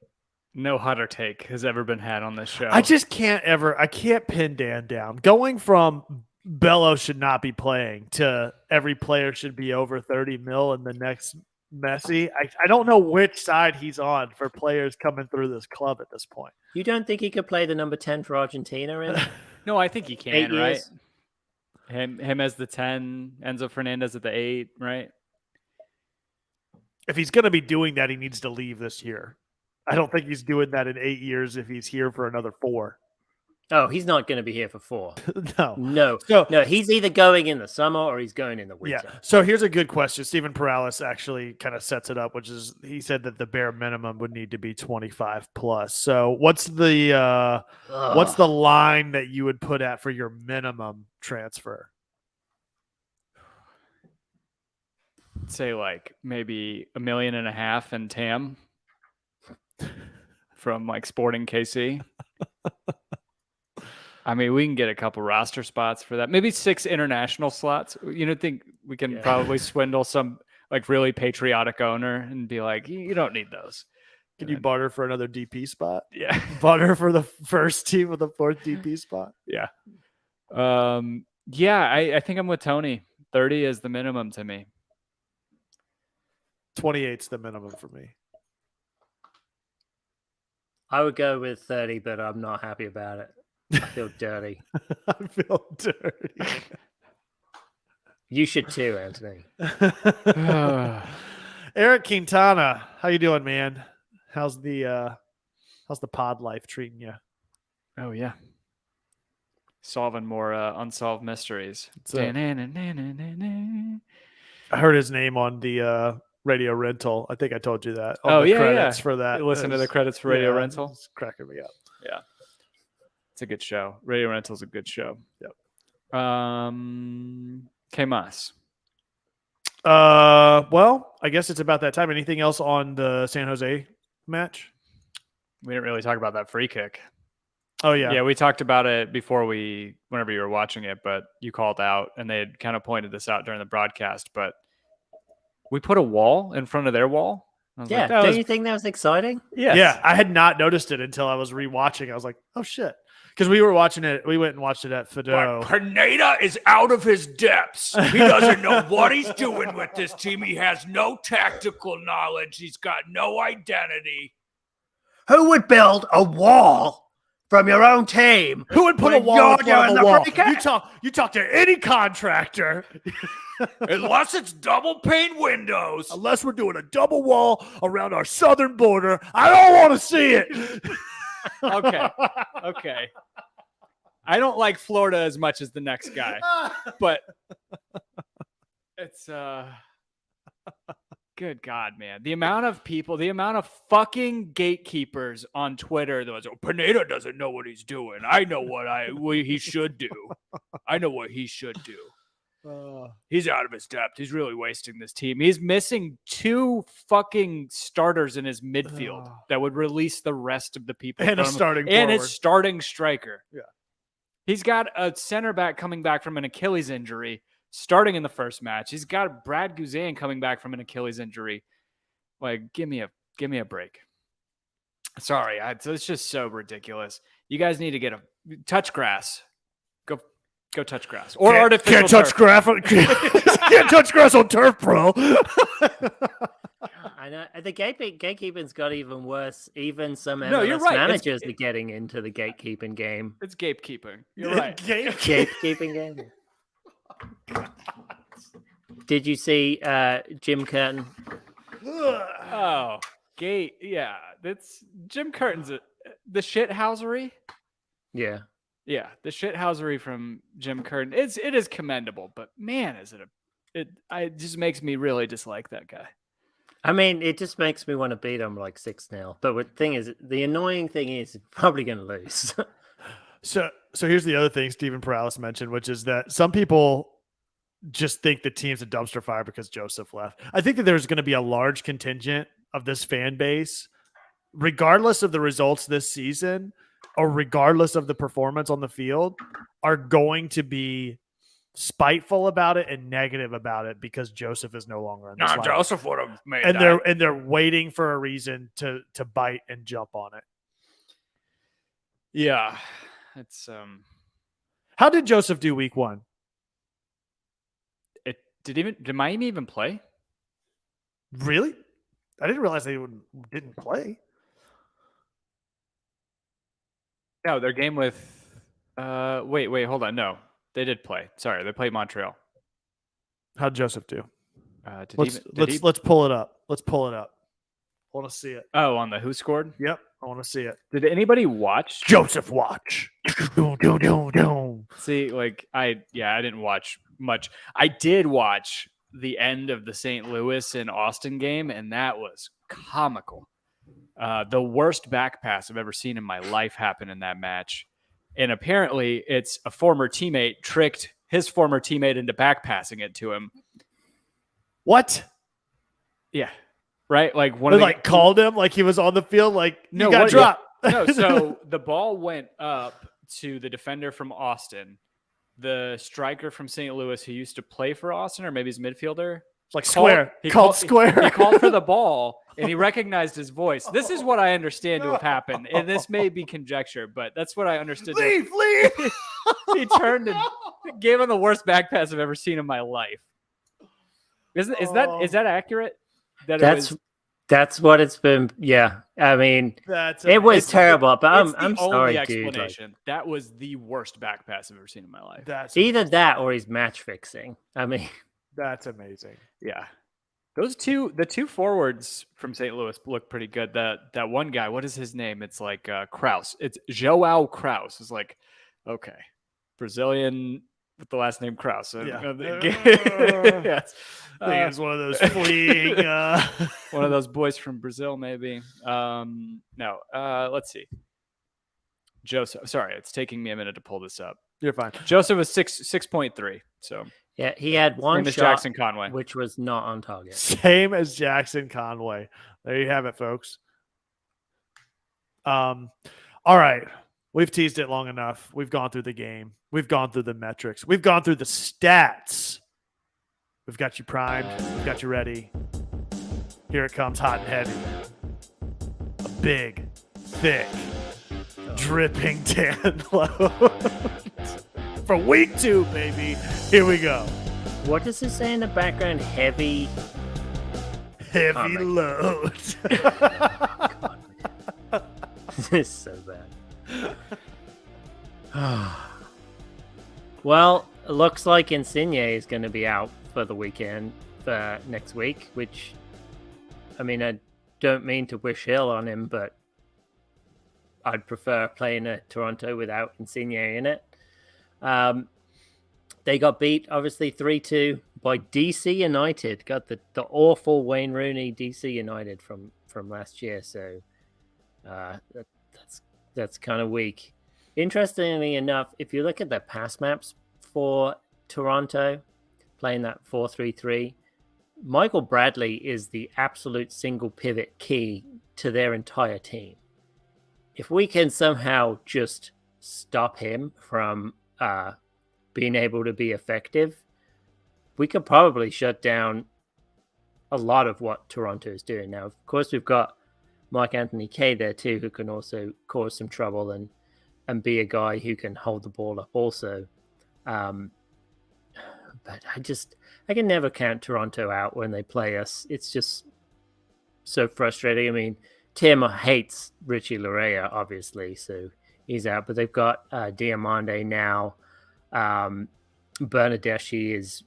No hotter take has ever been had on this show. I can't pin Dan down. Going from Bello should not be playing to every player should be over 30 mil in the next Messi. I don't know which side he's on for players coming through this club at this point. You don't think he could play the number 10 for Argentina in No, I think he can, 8 right? years? Him as the 10, Enzo Fernandez at the 8, right? If he's going to be doing that, he needs to leave this year. I don't think he's doing that in 8 years if he's here for another 4. Oh, he's not going to be here for 4. No. No. So, No, he's either going in the summer or he's going in the winter. yeah. So here's a good question. Stephen Perales actually kind of sets it up, which is he said that the bare minimum would need to be 25 plus. So what's the line that you would put at for your minimum transfer? Say like maybe 1.5 million in TAM from like Sporting KC. I mean, we can get a couple roster spots for that. Maybe 6 international slots. You don't think we can probably swindle some like really patriotic owner and be like, you don't need those. Can you barter for another DP spot? Yeah. Barter for the first team with the 4th DP spot? Yeah. I think I'm with Tony. 30 is the minimum to me. 28's the minimum for me. I would go with 30, but I'm not happy about it. I feel dirty. I feel dirty. You should too, Anthony. Eric Quintana, how you doing, man? How's the pod life treating you? Oh yeah, solving more unsolved mysteries. I heard his name on the radio rental. I think I told you that. On the credits for that. Listen to the credits for Radio Rental. It's cracking me up. Yeah, it's a good show. Radio Rental's a good show. Yep. ¿Qué más? Well, I guess it's about that time. Anything else on the San Jose match? We didn't really talk about that free kick. Oh yeah. Yeah, we talked about it whenever you were watching it, but you called out and they had kind of pointed this out during the broadcast, but we put a wall in front of their wall. Yeah, don't you think that was exciting? Yes. Yeah, I had not noticed it until I was rewatching. I was like, oh shit. Because we were watching it, we went and watched it at Fido. But Pineda is out of his depths. He doesn't know what he's doing with this team. He has no tactical knowledge. He's got no identity. Who would build a wall from your own team? Who would put a when wall you're in front of doing a the wall? free kick? You talk to any contractor. Unless it's double pane windows. Unless we're doing a double wall around our southern border, I don't want to see it. Okay. I don't like Florida as much as the next guy, but it's good God, man. The amount of people, the amount of fucking gatekeepers on Twitter that was, Oh, Pineda doesn't know what he's doing. I know what he should do. I know what he should do. he's out of his depth. He's really wasting this team. He's missing 2 fucking starters in his midfield that would release the rest of the people. And a starting and forward. his starting striker. Yeah. He's got a center back coming back from an Achilles injury, starting in the first match. He's got Brad Guzan coming back from an Achilles injury. Like, give me a break. Sorry, it's just so ridiculous. You guys need to get a touch grass. Go touch grass or artificial. Can't touch grass. Can't touch grass on turf, bro. I know the gatekeeping's got even worse. Even some MLS you're right. managers are getting into the gatekeeping game. It's gatekeeping. You're right. Gatekeeping game. Did you see Jim Curtin? Oh, gate. Yeah, that's Jim Curtin's the shithousery. Yeah. Yeah, the shithousery from Jim Curtin. It is commendable, but man, it just makes me really dislike that guy. I mean, it just makes me want to beat him like 6-0. But the annoying thing is, he's probably going to lose. So here's the other thing Stephen Perales mentioned, which is that some people just think the team's a dumpster fire because Joseph left. I think that there's going to be a large contingent of this fan base, regardless of the results this season or regardless of the performance on the field, are going to be spiteful about it and negative about it because Joseph is no longer in this lineup. Joseph would have made And that. they're waiting for a reason to bite and jump on it. Yeah, it's How did Joseph do week 1? Did Miami even play? Really? I didn't realize they didn't play. No, their game with wait, hold on. No, they did play. Sorry, they played Montreal. How'd Joseph do? Let's pull it up. Let's pull it up. I want to see it. Oh, on the who scored? Yep, I want to see it. Did anybody watch? Joseph watch. See, like I didn't watch much. I did watch the end of the St. Louis and Austin game, and that was comical. The worst back pass I've ever seen in my life happen in that match. And apparently it's a former teammate tricked his former teammate into back passing it to him. What? Yeah. Right? Like called him like he was on the field, like no, you got dropped. No, so the ball went up to the defender from Austin, the striker from St. Louis who used to play for Austin, or maybe he's a midfielder. Like square. He called square. He called for the ball and he recognized his voice. This is what I understand to have happened. And this may be conjecture, but that's what I understood. Leave. He turned and gave him the worst back pass I've ever seen in my life. Is that accurate? that That's what it's been. Yeah, I mean, it was terrible. But I'm sorry, dude. Explanation. That was the worst back pass I've ever seen in my life. That's Either amazing. that or he's match fixing. I mean, That's amazing. Yeah. The two forwards from St. Louis look pretty good. That one guy, what is his name? It's like Kraus. It's Joao Kraus. It's like, okay, Brazilian with the last name Kraus. Yeah. Yes. I think it's one of those fleeing. One of those boys from Brazil, maybe. No. Let's see. Joseph. Sorry, it's taking me a minute to pull this up. You're fine. Joseph was 6.3. So yeah, he had one same as shot, Jackson Conway. which was not on target. Same as Jackson Conway. There you have it, folks. All right. We've teased it long enough. We've gone through the game. We've gone through the metrics. We've gone through the stats. We've got you primed. We've got you ready. Here it comes, hot and heavy. A big, thick, dripping tan load. For week 2, baby. Here we go. What does it say in the background? Heavy Heavy load. This is so bad. Well, it looks like Insigne is going to be out for the weekend for next week, which, I mean, I don't mean to wish ill on him, but I'd prefer playing at Toronto without Insigne in it. They got beat, obviously, 3-2 by DC United. Got the awful Wayne Rooney DC United from last year, so that's kind of weak. Interestingly enough, if you look at the pass maps for Toronto, playing that 4-3-3, Michael Bradley is the absolute single pivot key to their entire team. If we can somehow just stop him from being able to be effective, we could probably shut down a lot of what Toronto is doing. Now, of course, we've got Mark Anthony Kaye there too, who can also cause some trouble and be a guy who can hold the ball up also. But I can never count Toronto out when they play us. It's just so frustrating. I mean, Tim hates Richie Laryea, obviously, so he's out. But they've got Diamande now. Bernardeschi is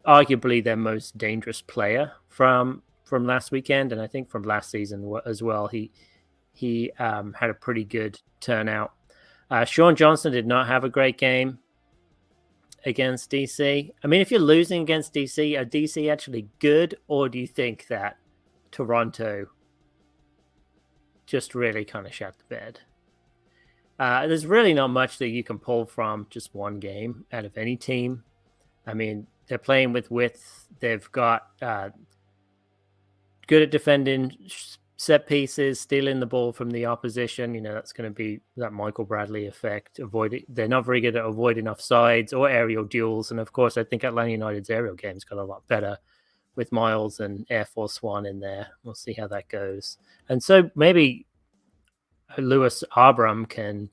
arguably their most dangerous player from last weekend, and I think from last season as well. He had a pretty good turnout. Sean Johnson did not have a great game against DC. I mean, if you're losing against DC, are DC actually good, or do you think that Toronto just really kind of shat the bed? There's really not much that you can pull from just one game out of any team. I mean, they're playing with width. They've got good at defending set pieces, stealing the ball from the opposition. You know, that's going to be that Michael Bradley effect. They're not very good at avoiding offsides or aerial duels. And of course, I think Atlanta United's aerial game's got a lot better with Miles and Air Force One in there. We'll see how that goes. And so maybe Lewis Abram can,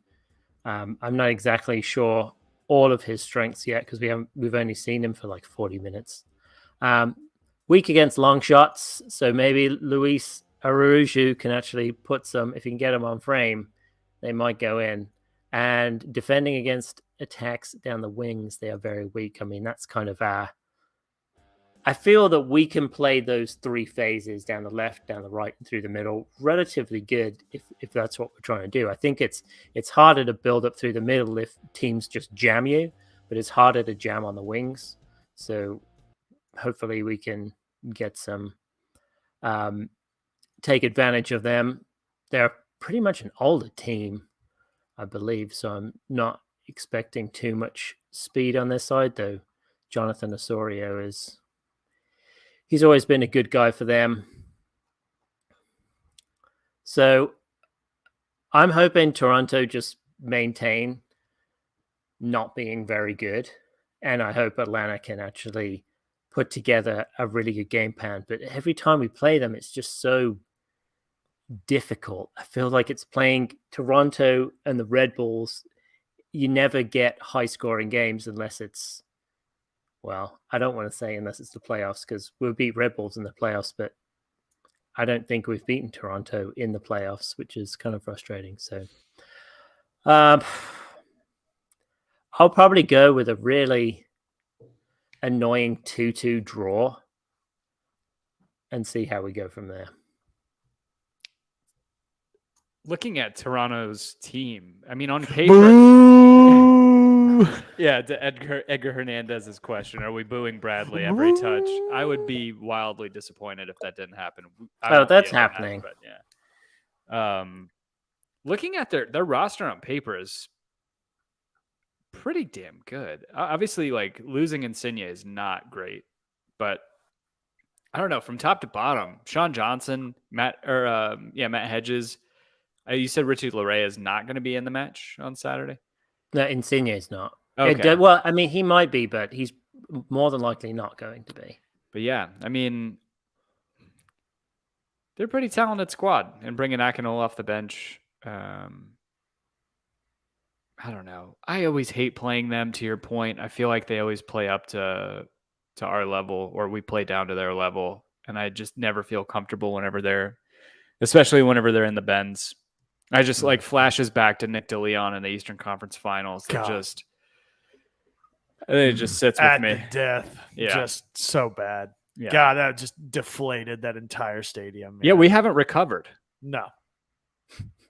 I'm not exactly sure all of his strengths yet because we've only seen him for like 40 minutes. Weak against long shots, so maybe Luis Araujo can actually put some, if you can get them on frame, they might go in. And defending against attacks down the wings, they are very weak. I mean, that's kind of I feel that we can play those three phases down the left, down the right, and through the middle relatively good if that's what we're trying to do. I think it's harder to build up through the middle if teams just jam you, but it's harder to jam on the wings. So hopefully we can get some, take advantage of them. They're pretty much an older team, I believe, so I'm not expecting too much speed on their side, though Jonathan Osorio he's always been a good guy for them. So I'm hoping Toronto just maintain not being very good. And I hope Atlanta can actually put together a really good game plan. But every time we play them, it's just so difficult. I feel like it's playing Toronto and the Red Bulls. You never get high scoring games unless it's well, I don't want to say unless it's the playoffs because we'll beat Red Bulls in the playoffs, but I don't think we've beaten Toronto in the playoffs, which is kind of frustrating. So I'll probably go with a really annoying 2-2 draw and see how we go from there. Looking at Toronto's team, I mean, on paper, yeah, to Edgar Hernandez's question, are we booing Bradley every touch? I would be wildly disappointed if that didn't happen. That's happening. But yeah. Looking at their roster on paper is pretty damn good. Obviously, like losing Insigne is not great, but I don't know, from top to bottom, Sean Johnson, Matt Hedges. You said Richie Laryea is not going to be in the match on Saturday? No, Insigne is not. Okay. Well, I mean, he might be, but he's more than likely not going to be. But yeah, I mean, they're a pretty talented squad. And bringing Akinol off the bench, I don't know. I always hate playing them, to your point. I feel like they always play up to our level, or we play down to their level. And I just never feel comfortable especially whenever they're in the Benz. I just like flashes back to Nick DeLeon in the Eastern Conference Finals. It just sits with At me. the death. Yeah. Just so bad. Yeah. God, that just deflated that entire stadium. Man. Yeah, we haven't recovered. No.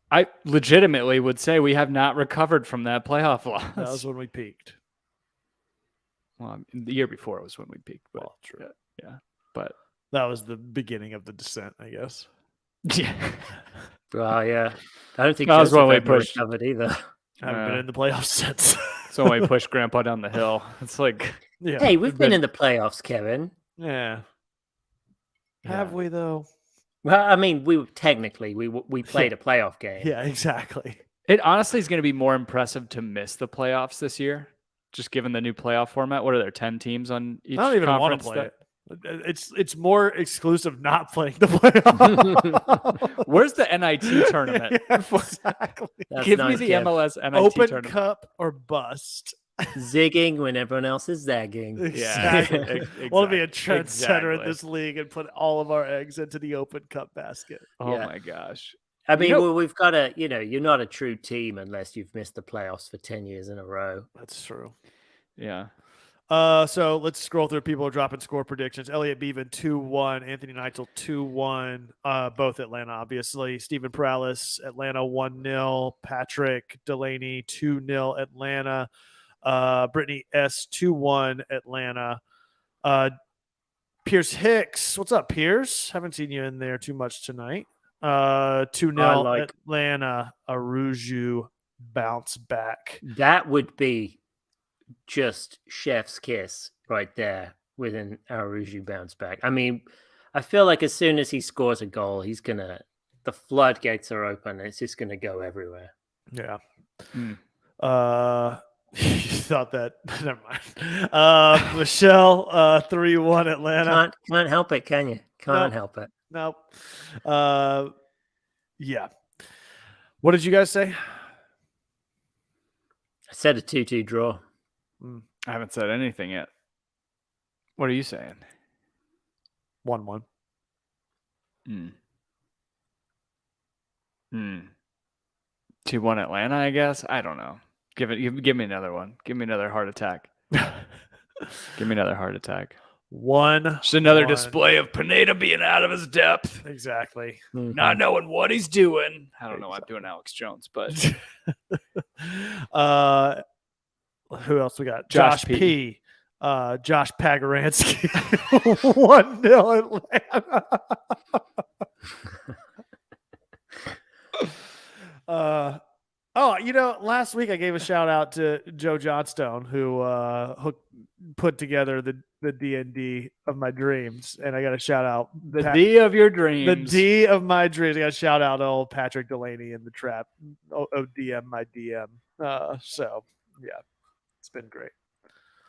I legitimately would say we have not recovered from that playoff loss. That was when we peaked. Well, the year before was when we peaked. But, Well, true. Yeah. But that was the beginning of the descent, I guess. yeah. Well, yeah. I don't think That was Joseph when we ever pushed. recovered either. I haven't been in the playoffs since. So when we pushed Grandpa down the hill, it's like, Yeah. Hey, we've been in the playoffs, Kevin. Yeah. Have we though? Well, I mean, we played a playoff game. Yeah, exactly. it honestly is going to be more impressive to miss the playoffs this year, just given the new playoff format. What are there, 10 teams on each I don't even want conference? to play it. It's more exclusive not playing the playoffs. Where's the NIT tournament? Yeah, exactly. That's Give me nice, the Kev. MLS NIT Open tournament. cup or bust. Zigging when everyone else is zagging. Yeah. Exactly. Want to be a trendsetter Exactly. in this league and put all of our eggs into the open cup basket. Oh Yeah. my gosh. I mean, know- well, we've got to, you're not a true team unless you've missed the playoffs for 10 years in a row. That's true. Yeah. So let's scroll through people who are dropping score predictions. Elliot Beavan 2-1, Anthony Neitzel 2-1, both Atlanta, obviously. Stephen Perales, Atlanta 1-0. Patrick Delaney 2-0, Atlanta. Brittany S 2-1, Atlanta. Pierce Hicks, what's up, Pierce? Haven't seen you in there too much tonight. 2-0, Atlanta. Aruju bounce back. That would be just chef's kiss right there with an Aruju bounce back. I mean, I feel like as soon as he scores a goal, the floodgates are open. It's just going to go everywhere. Yeah. Hmm. You thought that? Never mind. Michelle, 3-1 Atlanta. Can't help it, can you? Can't help it. Nope. Yeah. What did you guys say? I said a 2-2 draw. I haven't said anything yet. What are you saying? 1-1. 2-1 Atlanta, I guess. I don't know. Give me another one. Give me another heart attack. Give me another heart attack. Just another display of Pineda being out of his depth, Exactly. not knowing what he's doing. I don't know. I'm doing Alex Jones, but who else we got? Josh Josh P. Josh Pagaransky. 1-0 Atlanta. Last week I gave a shout out to Joe Johnstone who put together the D&D of my dreams, and I got a shout out D of your dreams. the D of my dreams. I got a shout out to old Patrick Delaney in the trap. ODM my DM. So yeah, it's been great.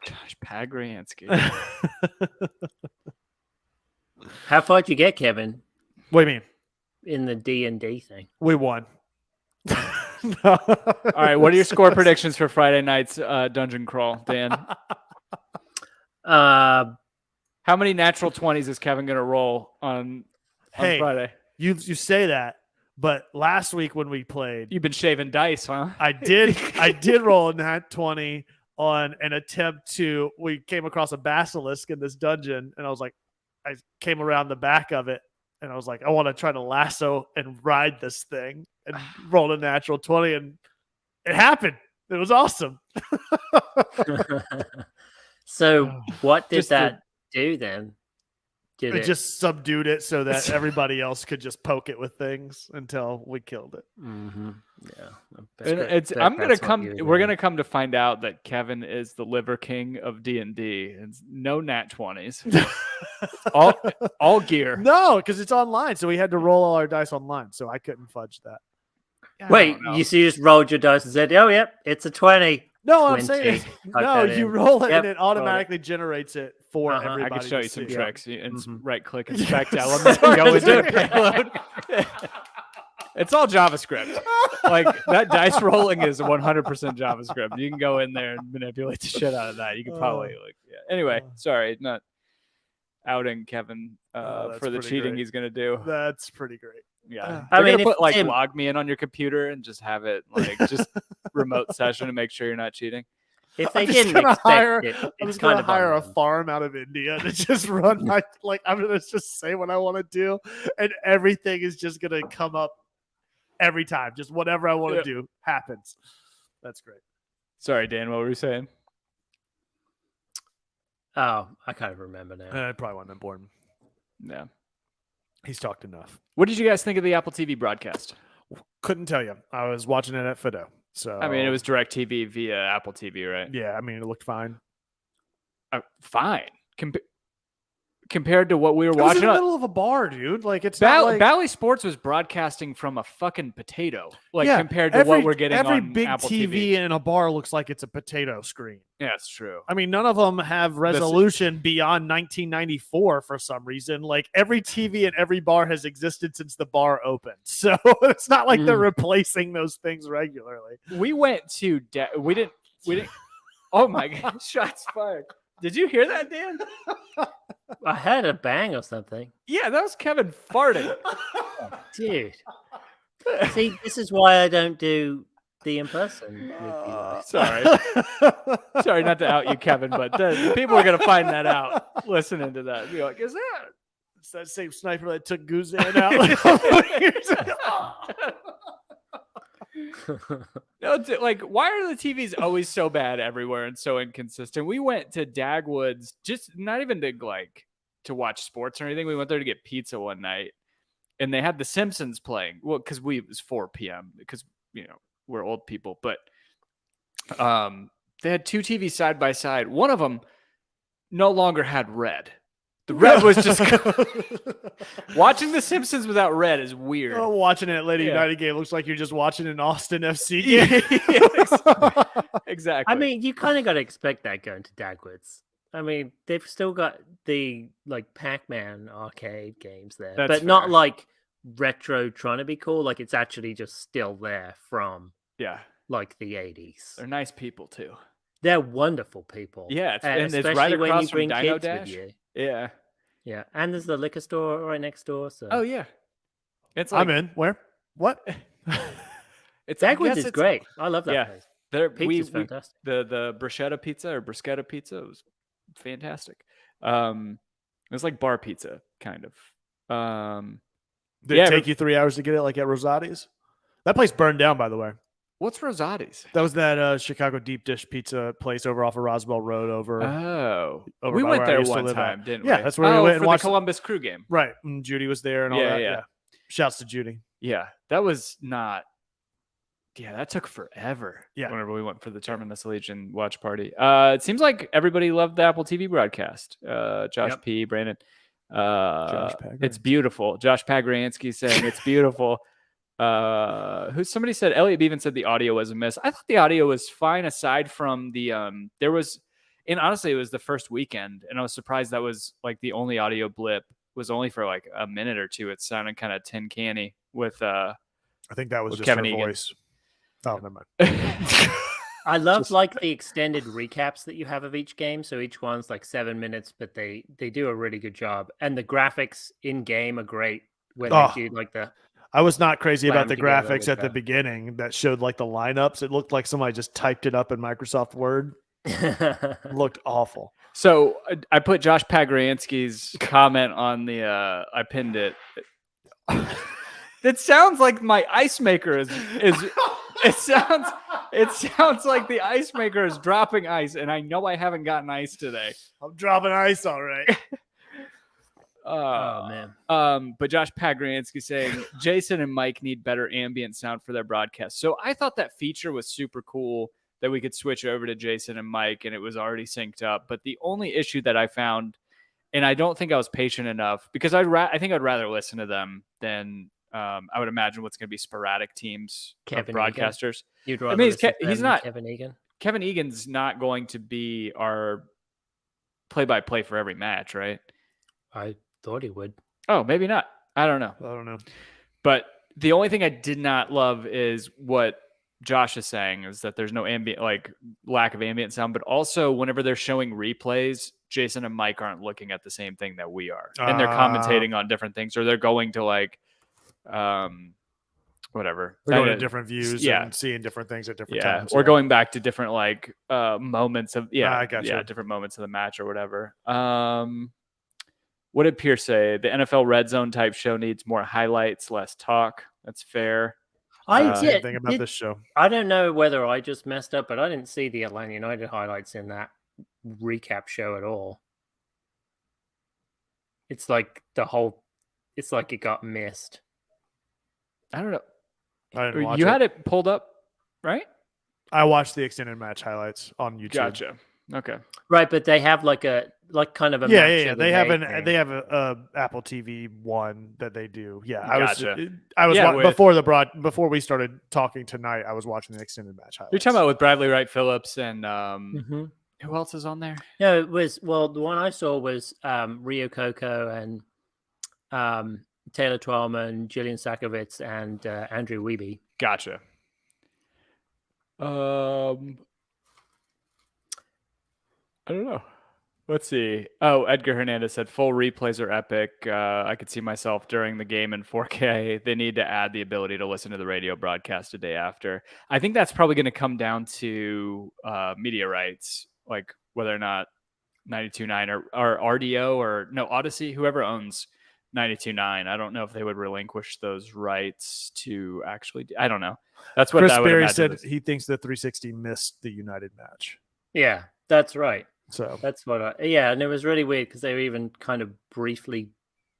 Josh Pagaransky. How far did you get, Kevin, What do you mean? in the D&D thing? We won. All right, what are your score predictions for Friday night's dungeon crawl, Dan? Uh, How many natural 20s is Kevin going to roll on Hey, Friday? you say that, but last week when we played, You've been shaving dice, huh? I did roll a nat 20 on an attempt to. We came across a basilisk in this dungeon, and I came around the back of it, and I was like, I want to try to lasso and ride this thing, and rolled a natural 20, and it happened. It was awesome. so what did Just that do then? Did It just subdued it so that everybody else could just poke it with things until we killed it. Mm-hmm. Yeah. We're gonna come to find out that Kevin is the liver king of D&D. It's no nat 20s. all gear. No, because it's online, so we had to roll all our dice online, so I couldn't fudge that. Wait, you just rolled your dice and said, "Oh, yep, it's a 20." No, I'm saying no. You roll it Yep, and it automatically generates it for everybody. I can show to you some see. tricks. And Mhm. right click, inspect element, go into the payload. It's all JavaScript. Like that dice rolling is 100% JavaScript. You can go in there and manipulate the shit out of that. You can probably Anyway, sorry, not outing Kevin that's for the pretty cheating great. he's gonna do. That's pretty great. Yeah, I I mean, mean, put if Tim- log me in on your computer and just have it like just remote session to make sure you're not cheating. If they I'm just didn't gonna expect hire. it, I'm it's just gonna kind of hire a on them. farm out of India to just run my I'm gonna just say what I want to do, and everything is just gonna come up every time. Just whatever I want to do happens. That's great. Sorry, Dan, what were you saying? Oh, I can't remember now. I probably wasn't important. Yeah. He's talked enough. What did you guys think of the Apple TV broadcast? Couldn't tell you. I was watching it at Fido. So I mean, it was DirecTV via Apple TV, right? Yeah, I mean, it looked fine. Fine. Compared to what we were It was in watching. the middle of a bar, dude. Like it's not like Bally Sports was broadcasting from a fucking potato, like Yeah, compared to what we're getting every on big Apple TV in a bar looks like it's a potato screen. Yeah, it's true. I mean, none of them have resolution beyond 1994 for some reason. Like every TV in every bar has existed since the bar opened. So it's not like they're replacing those things regularly. We went to we didn't. Oh my god! Shots fired. Did you hear that, Dan? I had a bang or something. Yeah, that was Kevin farting. Dude. See, this is why I don't do the in-person with you guys. Sorry not to out you, Kevin, but the people are gonna find that out listening to that. Be like, is that? It's that same sniper that took Guzan out. No, like, why are the TVs always so bad everywhere and so inconsistent? We went to Dagwood's, just not even to watch sports or anything. We went there to get pizza one night, and they had The Simpsons playing. Well, because it was 4 p.m. because we're old people, but they had two TVs side by side. One of them no longer had red. The red was just watching The Simpsons without red is weird. Oh, watching it at Lady United game looks like you're just watching an Austin FC game. Exactly. I mean, you kind of got to expect that going to Dagwood's. I mean, they've still got the Pac-Man arcade games there, That's but not fair. like retro trying to be cool. Like it's actually just still there from the 80s. They're nice people too. They're wonderful people. Yeah, and it's especially right when across you from bring Dino kids Dash. with you. Yeah. Yeah, and there's the liquor store right next door. So Oh yeah. It's like I'm in. Where? What? it's Dagwood's is great. I love that Yeah. place. Pizza's fantastic. The bruschetta pizza or bruschetta pizza was fantastic. It was like bar pizza kind of. Did it take you 3 hours to get it like at Rosati's? That place burned down, by the way. What's Rosati's? That was that Chicago deep dish pizza place over off of Roswell Road over We by went where I there used to one live at. time, didn't we? Yeah, that's where we went and for watched the Columbus Crew game. Right. And Judy was there and all Yeah, that. yeah. Yeah. Shouts to Judy. Yeah, that was not. Yeah, that took forever. Yeah. Whenever we went for the Terminus Legion watch party. It seems like everybody loved the Apple TV broadcast. Josh P. Brandon. Josh Pagranski. It's beautiful. Josh Pagransky saying it's beautiful. Somebody said Elliot Beaven said the audio was a miss. I thought the audio was fine aside from the there was, and honestly it was the first weekend and I was surprised that was like the only audio blip was only for like a minute or two. It sounded kind of tin canny with I think that was with just Kevin her Egan. voice. Oh, never mind. I love Just- like the extended recaps that you have of each game. So each one's like 7 minutes, but they do a really good job. And the graphics in game are great when Oh. they do like the I was not crazy about slam the together graphics with at the the- beginning that showed like the lineups. It looked like somebody just typed it up in Microsoft Word. It looked awful. So I put Josh Pagriansky's comment on the. I pinned it. It sounds like my ice maker is. It sounds like the ice maker is dropping ice, and I know I haven't gotten ice today. I'm dropping ice, all right. oh man. But Josh Pagriansky saying Jason and Mike need better ambient sound for their broadcast. So I thought that feature was super cool that we could switch over to Jason and Mike, and it was already synced up. But the only issue that I found, and I don't think I was patient enough, because I think I'd rather listen to them than I would imagine what's going to be sporadic teams Kevin of Egan. broadcasters. You'd rather mean, listen to he's them not- than Kevin Egan. Kevin Egan's not going to be our play-by-play for every match, right? I thought he would. Oh, maybe not. I don't know. I don't know. But the only thing I did not love is what Josh is saying is that there's no ambient, like lack of ambient sound, but also whenever they're showing replays, Jason and Mike aren't looking at the same thing that we are. And they're commentating on different things, or they're going to like, whatever. We're going to different views yeah. and seeing different things at different Yeah. times. Or going back to different like moments of, I got you. different moments of the match or whatever. What did Pierce say? The NFL red zone type show needs more highlights, less talk. That's fair. Same thing about this show. I don't know whether I just messed up, but I didn't see the Atlanta United highlights in that recap show at all. It's like it's like it got missed. I don't know. I didn't watch You it. had it pulled up, right? I watched the extended match highlights on YouTube. Gotcha. Okay. Right, but they have like kind of a Yeah, match yeah, yeah. of the They have day thing. they have a Apple TV one that they do. Yeah, Gotcha. I was Yeah, before we started talking tonight. I was watching the extended match highlights. You're talking about with Bradley Wright Phillips and Mhm. who else is on there? No, it was the one I saw was Rio Coco and Taylor Twelman, Jillian Sakovitz, and Andrew Wiebe. Gotcha. I don't know. Let's see. Oh, Edgar Hernandez said full replays are epic. I could see myself during the game in 4K. They need to add the ability to listen to the radio broadcast a day after. I think that's probably going to come down to media rights, like whether or not 92.9 or RDO or no Odyssey, whoever owns 92.9. I don't know if they would relinquish those rights to actually. I don't know. That's what Chris I would Berry imagine said he thinks the 360 missed the United match. Yeah, that's right. So That's what and it was really weird because they even kind of briefly,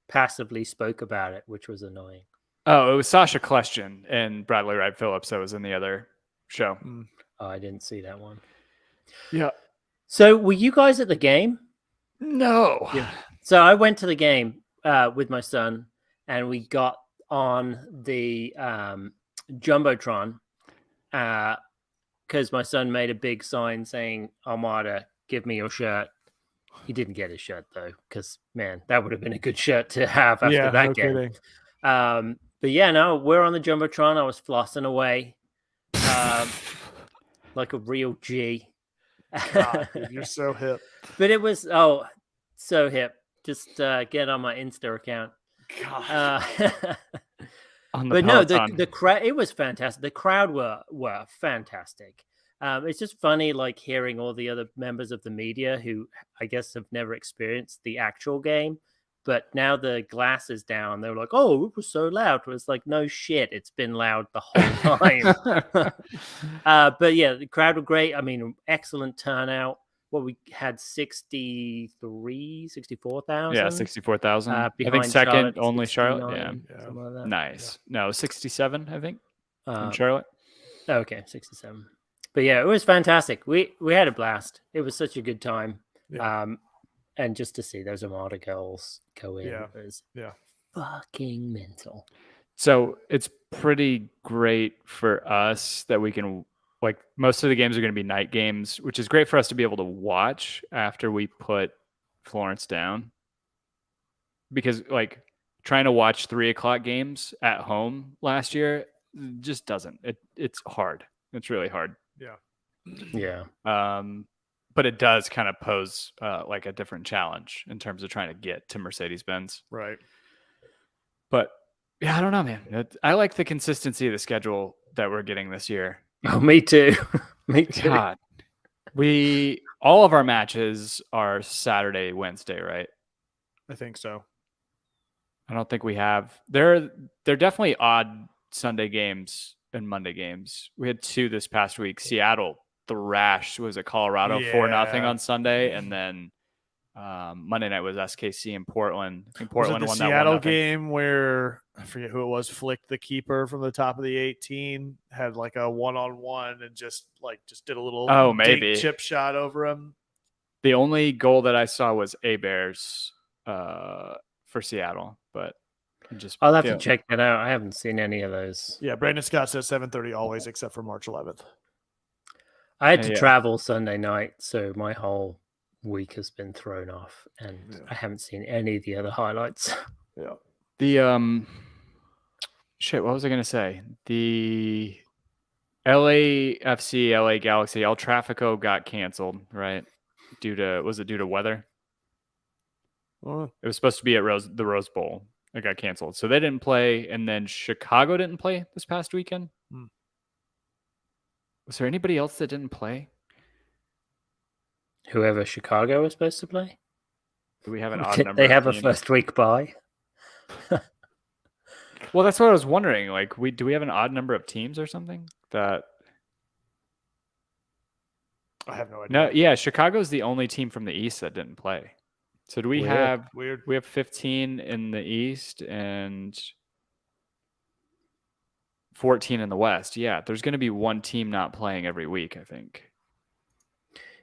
passively spoke about it, which was annoying. Oh, it was Sasha Kleshchin and Bradley Wright Phillips that was in the other show. Oh, I didn't see that one. Yeah. So were you guys at the game? No. Yeah. So I went to the game with my son, and we got on the Jumbotron because my son made a big sign saying, Armada, give me your shirt. He didn't get his shirt, though, because, man, that would have been a good shirt to have after that game. Kidding. But yeah, no, we're on the Jumbotron. I was flossing away like a real G. God, dude, you're so hip. But it was, so hip. Just get on my Insta account. God. On the But no, Peloton. the crowd, it was fantastic. The crowd were fantastic. It's just funny, like hearing all the other members of the media who I guess have never experienced the actual game, but now the glass is down. They were like, "Oh, it was so loud." It was like, "No shit, it's been loud the whole time." But yeah, the crowd were great. I mean, excellent turnout. Well, we had 64,000. Yeah, 64,000. I think behind second Charlotte, only Charlotte. Yeah. 69, something like that. Nice. No, 67, I think, Uh, in Charlotte. Okay, 67. But yeah, it was fantastic. We had a blast. It was such a good time. Yeah. And just to see those Armada goals go in was fucking mental. So it's pretty great for us that we can, like, most of the games are going to be night games, which is great for us to be able to watch after we put Florence down. Because, like, trying to watch 3:00 games at home last year just doesn't. It's hard. It's really hard. Yeah. Yeah. But it does kind of pose like a different challenge in terms of trying to get to Mercedes-Benz. Right. But yeah, I don't know, man. I like the consistency of the schedule that we're getting this year. Oh, me too. Me too. God, all of our matches are Saturday, Wednesday, right? I think so. I don't think we have. They're definitely odd Sunday games and Monday games. We had 2 this past week. Seattle thrashed was it Colorado 4-0 Yeah. on Sunday, and then Monday night was SKC in Portland. I think Was it Portland the won Seattle that 1-0. game where I forget who it was, flicked the keeper from the top of the 18, had like a 1-on-1 and just did a little maybe. dink chip shot over him. The only goal that I saw was Bears for Seattle, but just I'll have to check that out. I haven't seen any of those. Yeah, Brandon Scott says 7:30 always, except for March 11th. I had to Yeah. travel Sunday night, so my whole week has been thrown off, and I haven't seen any of the other highlights. Yeah. The shit, what was I gonna say? The LAFC, LA Galaxy, El Trafico got canceled, right? Due to weather? Well, It was supposed to be at the Rose Bowl. It got canceled. So they didn't play, and then Chicago didn't play this past weekend. Was there anybody else that didn't play? Whoever Chicago was supposed to play? Do we have an odd Did number? they have a teams? first week bye? Well, that's what I was wondering. Like, do we have an odd number of teams or something? That I have no idea. no, yeah, Chicago's the only team from the East that didn't play. So do we Weird. have Weird. we have 15 in the East and 14 in the West. Yeah, there's going to be one team not playing every week, I think.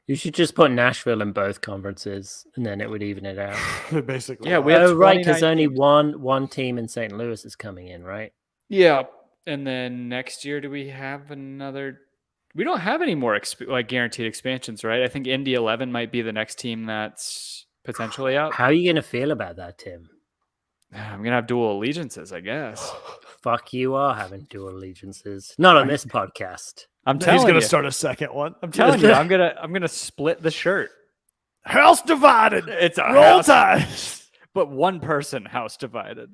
You should just put Nashville in both conferences, and then it would even it out. Basically. Yeah, we have Oh, right, because 29 only teams. one team in St. Louis is coming in, right? Yeah, and then next year, do we have another? We don't have any more guaranteed expansions, right? I think Indy 11 might be the next team that's potentially up. How are you going to feel about that, Tim? I'm gonna have dual allegiances, I guess. Fuck, you are having dual allegiances. Not on this podcast. I'm He's telling going you. to start a second one. I'm telling you, I'm gonna split the shirt. House divided. It's a Roll house, Tide. but one person house divided.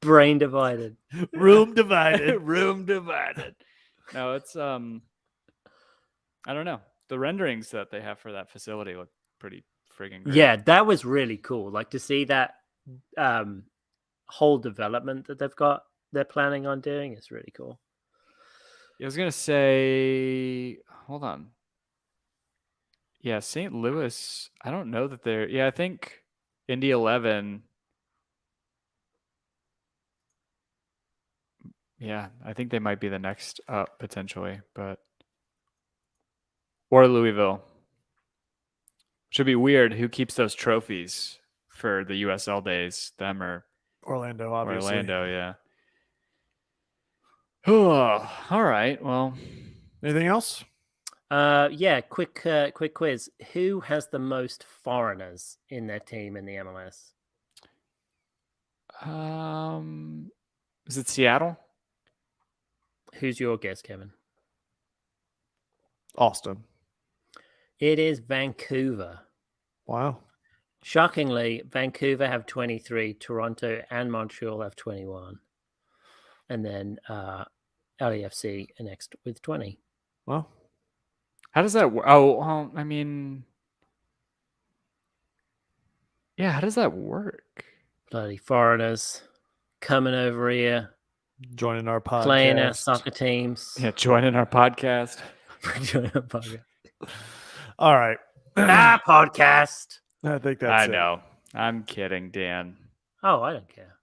Brain divided. Room divided. Room divided. No, it's I don't know. The renderings that they have for that facility look pretty friggin' great. Yeah, that was really cool. Like to see that whole development that they're planning on doing is really cool. I was gonna say, hold on. Yeah, St. Louis. I don't know that they're. Yeah, I think Indy 11. Yeah, I think they might be the next up potentially, but or Louisville. Should be weird. Who keeps those trophies for the USL days? Them or Orlando, obviously. Orlando? Yeah. Oh, all right. Well, Anything else? Yeah, quick quiz. Who has the most foreigners in their team in the MLS? is it Seattle? Who's your guess, Kevin? Austin. It is Vancouver. Wow. Shockingly, Vancouver have 23, Toronto and Montreal have 21. And then LAFC are next with 20. Well, How does that work? Oh, well, I mean, yeah, how does that work? Bloody foreigners coming over here, joining our podcast. playing our soccer teams. Yeah, joining our podcast. Joining our podcast. All right. Our podcast. I think that's I it. know. I'm kidding, Dan. Oh, I don't care.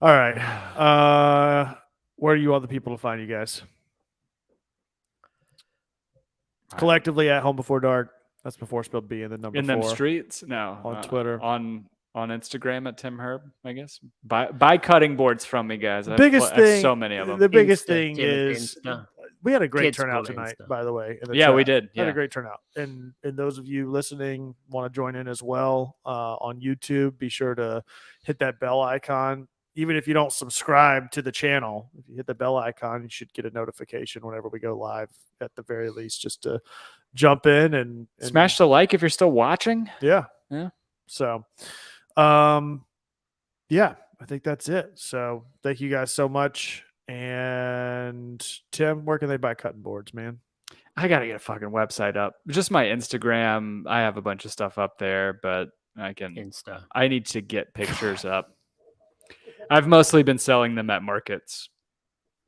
All right. Where do you want the people to find you guys? Collectively at Home Before Dark. That's before spelled B and then number In 4. them streets? No. On Twitter. On Instagram at Tim Herb, I guess. Buy cutting boards from me, guys. I Biggest I have thing. so many of them. The biggest Insta, thing Tim and is Insta. we had a great Kids turnout call it tonight, Insta. by the way. in the Yeah, we chat. did. Had Yeah. a great turnout. And those of you listening want to join in as well on YouTube, be sure to hit that bell icon even if you don't subscribe to the channel, if you hit the bell icon, you should get a notification whenever we go live at the very least, just to jump in and Smash the like if you're still watching. Yeah. Yeah. So, yeah, I think that's it. So thank you guys so much. And Tim, where can they buy cutting boards, man? I gotta get a fucking website up. Just my Instagram. I have a bunch of stuff up there, but Insta. I need to get pictures up. I've mostly been selling them at markets.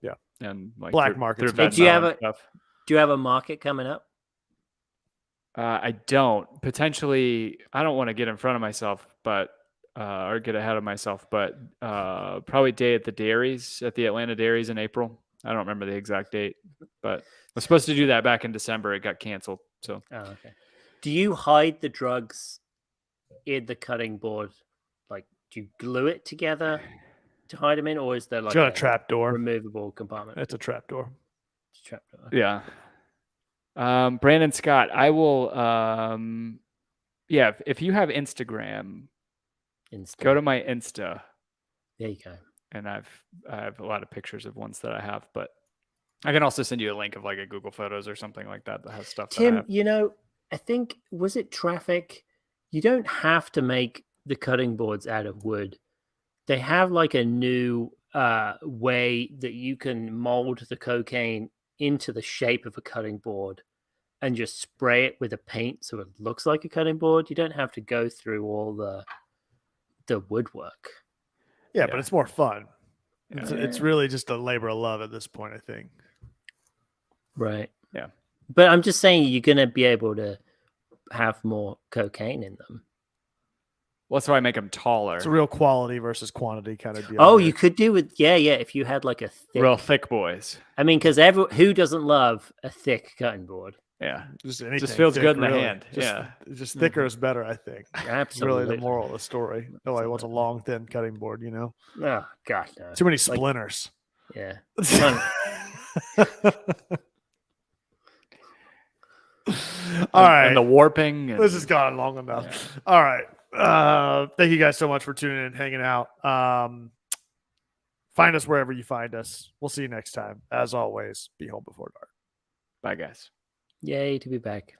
Yeah. And like Black markets. through Hey, do you Venmo have and a- stuff. Do you have a market coming up? I don't. Potentially, I don't want to get in front of myself, but or get ahead of myself, but probably day at the Atlanta Dairies in April. I don't remember the exact date, but I was supposed to do that back in December. It got canceled. So Oh, okay. Do you hide the drugs in the cutting board? Like, do you glue it together to hide them in, or is there like It's got a trap door. removable compartment? It's a trap door. It's a trap door. yeah. Brandon Scott, I will. Yeah, if you have Instagram, go to my Insta. There you go. And I have a lot of pictures of ones that I have, but I can also send you a link of like a Google Photos or something like that has stuff. Tim, I think, was it Traffic? You don't have to make the cutting boards out of wood. They have like a new way that you can mold the cocaine into the shape of a cutting board and just spray it with a paint so it looks like a cutting board. You don't have to go through all the woodwork. Yeah, but it's more fun. Yeah. It's really just a labor of love at this point, I think. Right. Yeah. But I'm just saying you're going to be able to have more cocaine in them. Well, that's why I make them taller. It's a real quality versus quantity kind of deal. Oh, here. you could do it. Yeah. If you had like a thick, real thick boys. I mean, because who doesn't love a thick cutting board? Yeah. Just anything Just feels thick, good in the really. hand. Just thicker is better, I think. Absolutely. Really the moral of the story. Nobody wants a long, thin cutting board, you know? Oh, God, no. Too many splinters. Yeah. All right. And the warping. And, This has gone long enough. All right. Thank you guys so much for tuning in, hanging out. Find us wherever you find us. We'll see you next time. As always, be home before dark. Bye, guys. Yay to be back.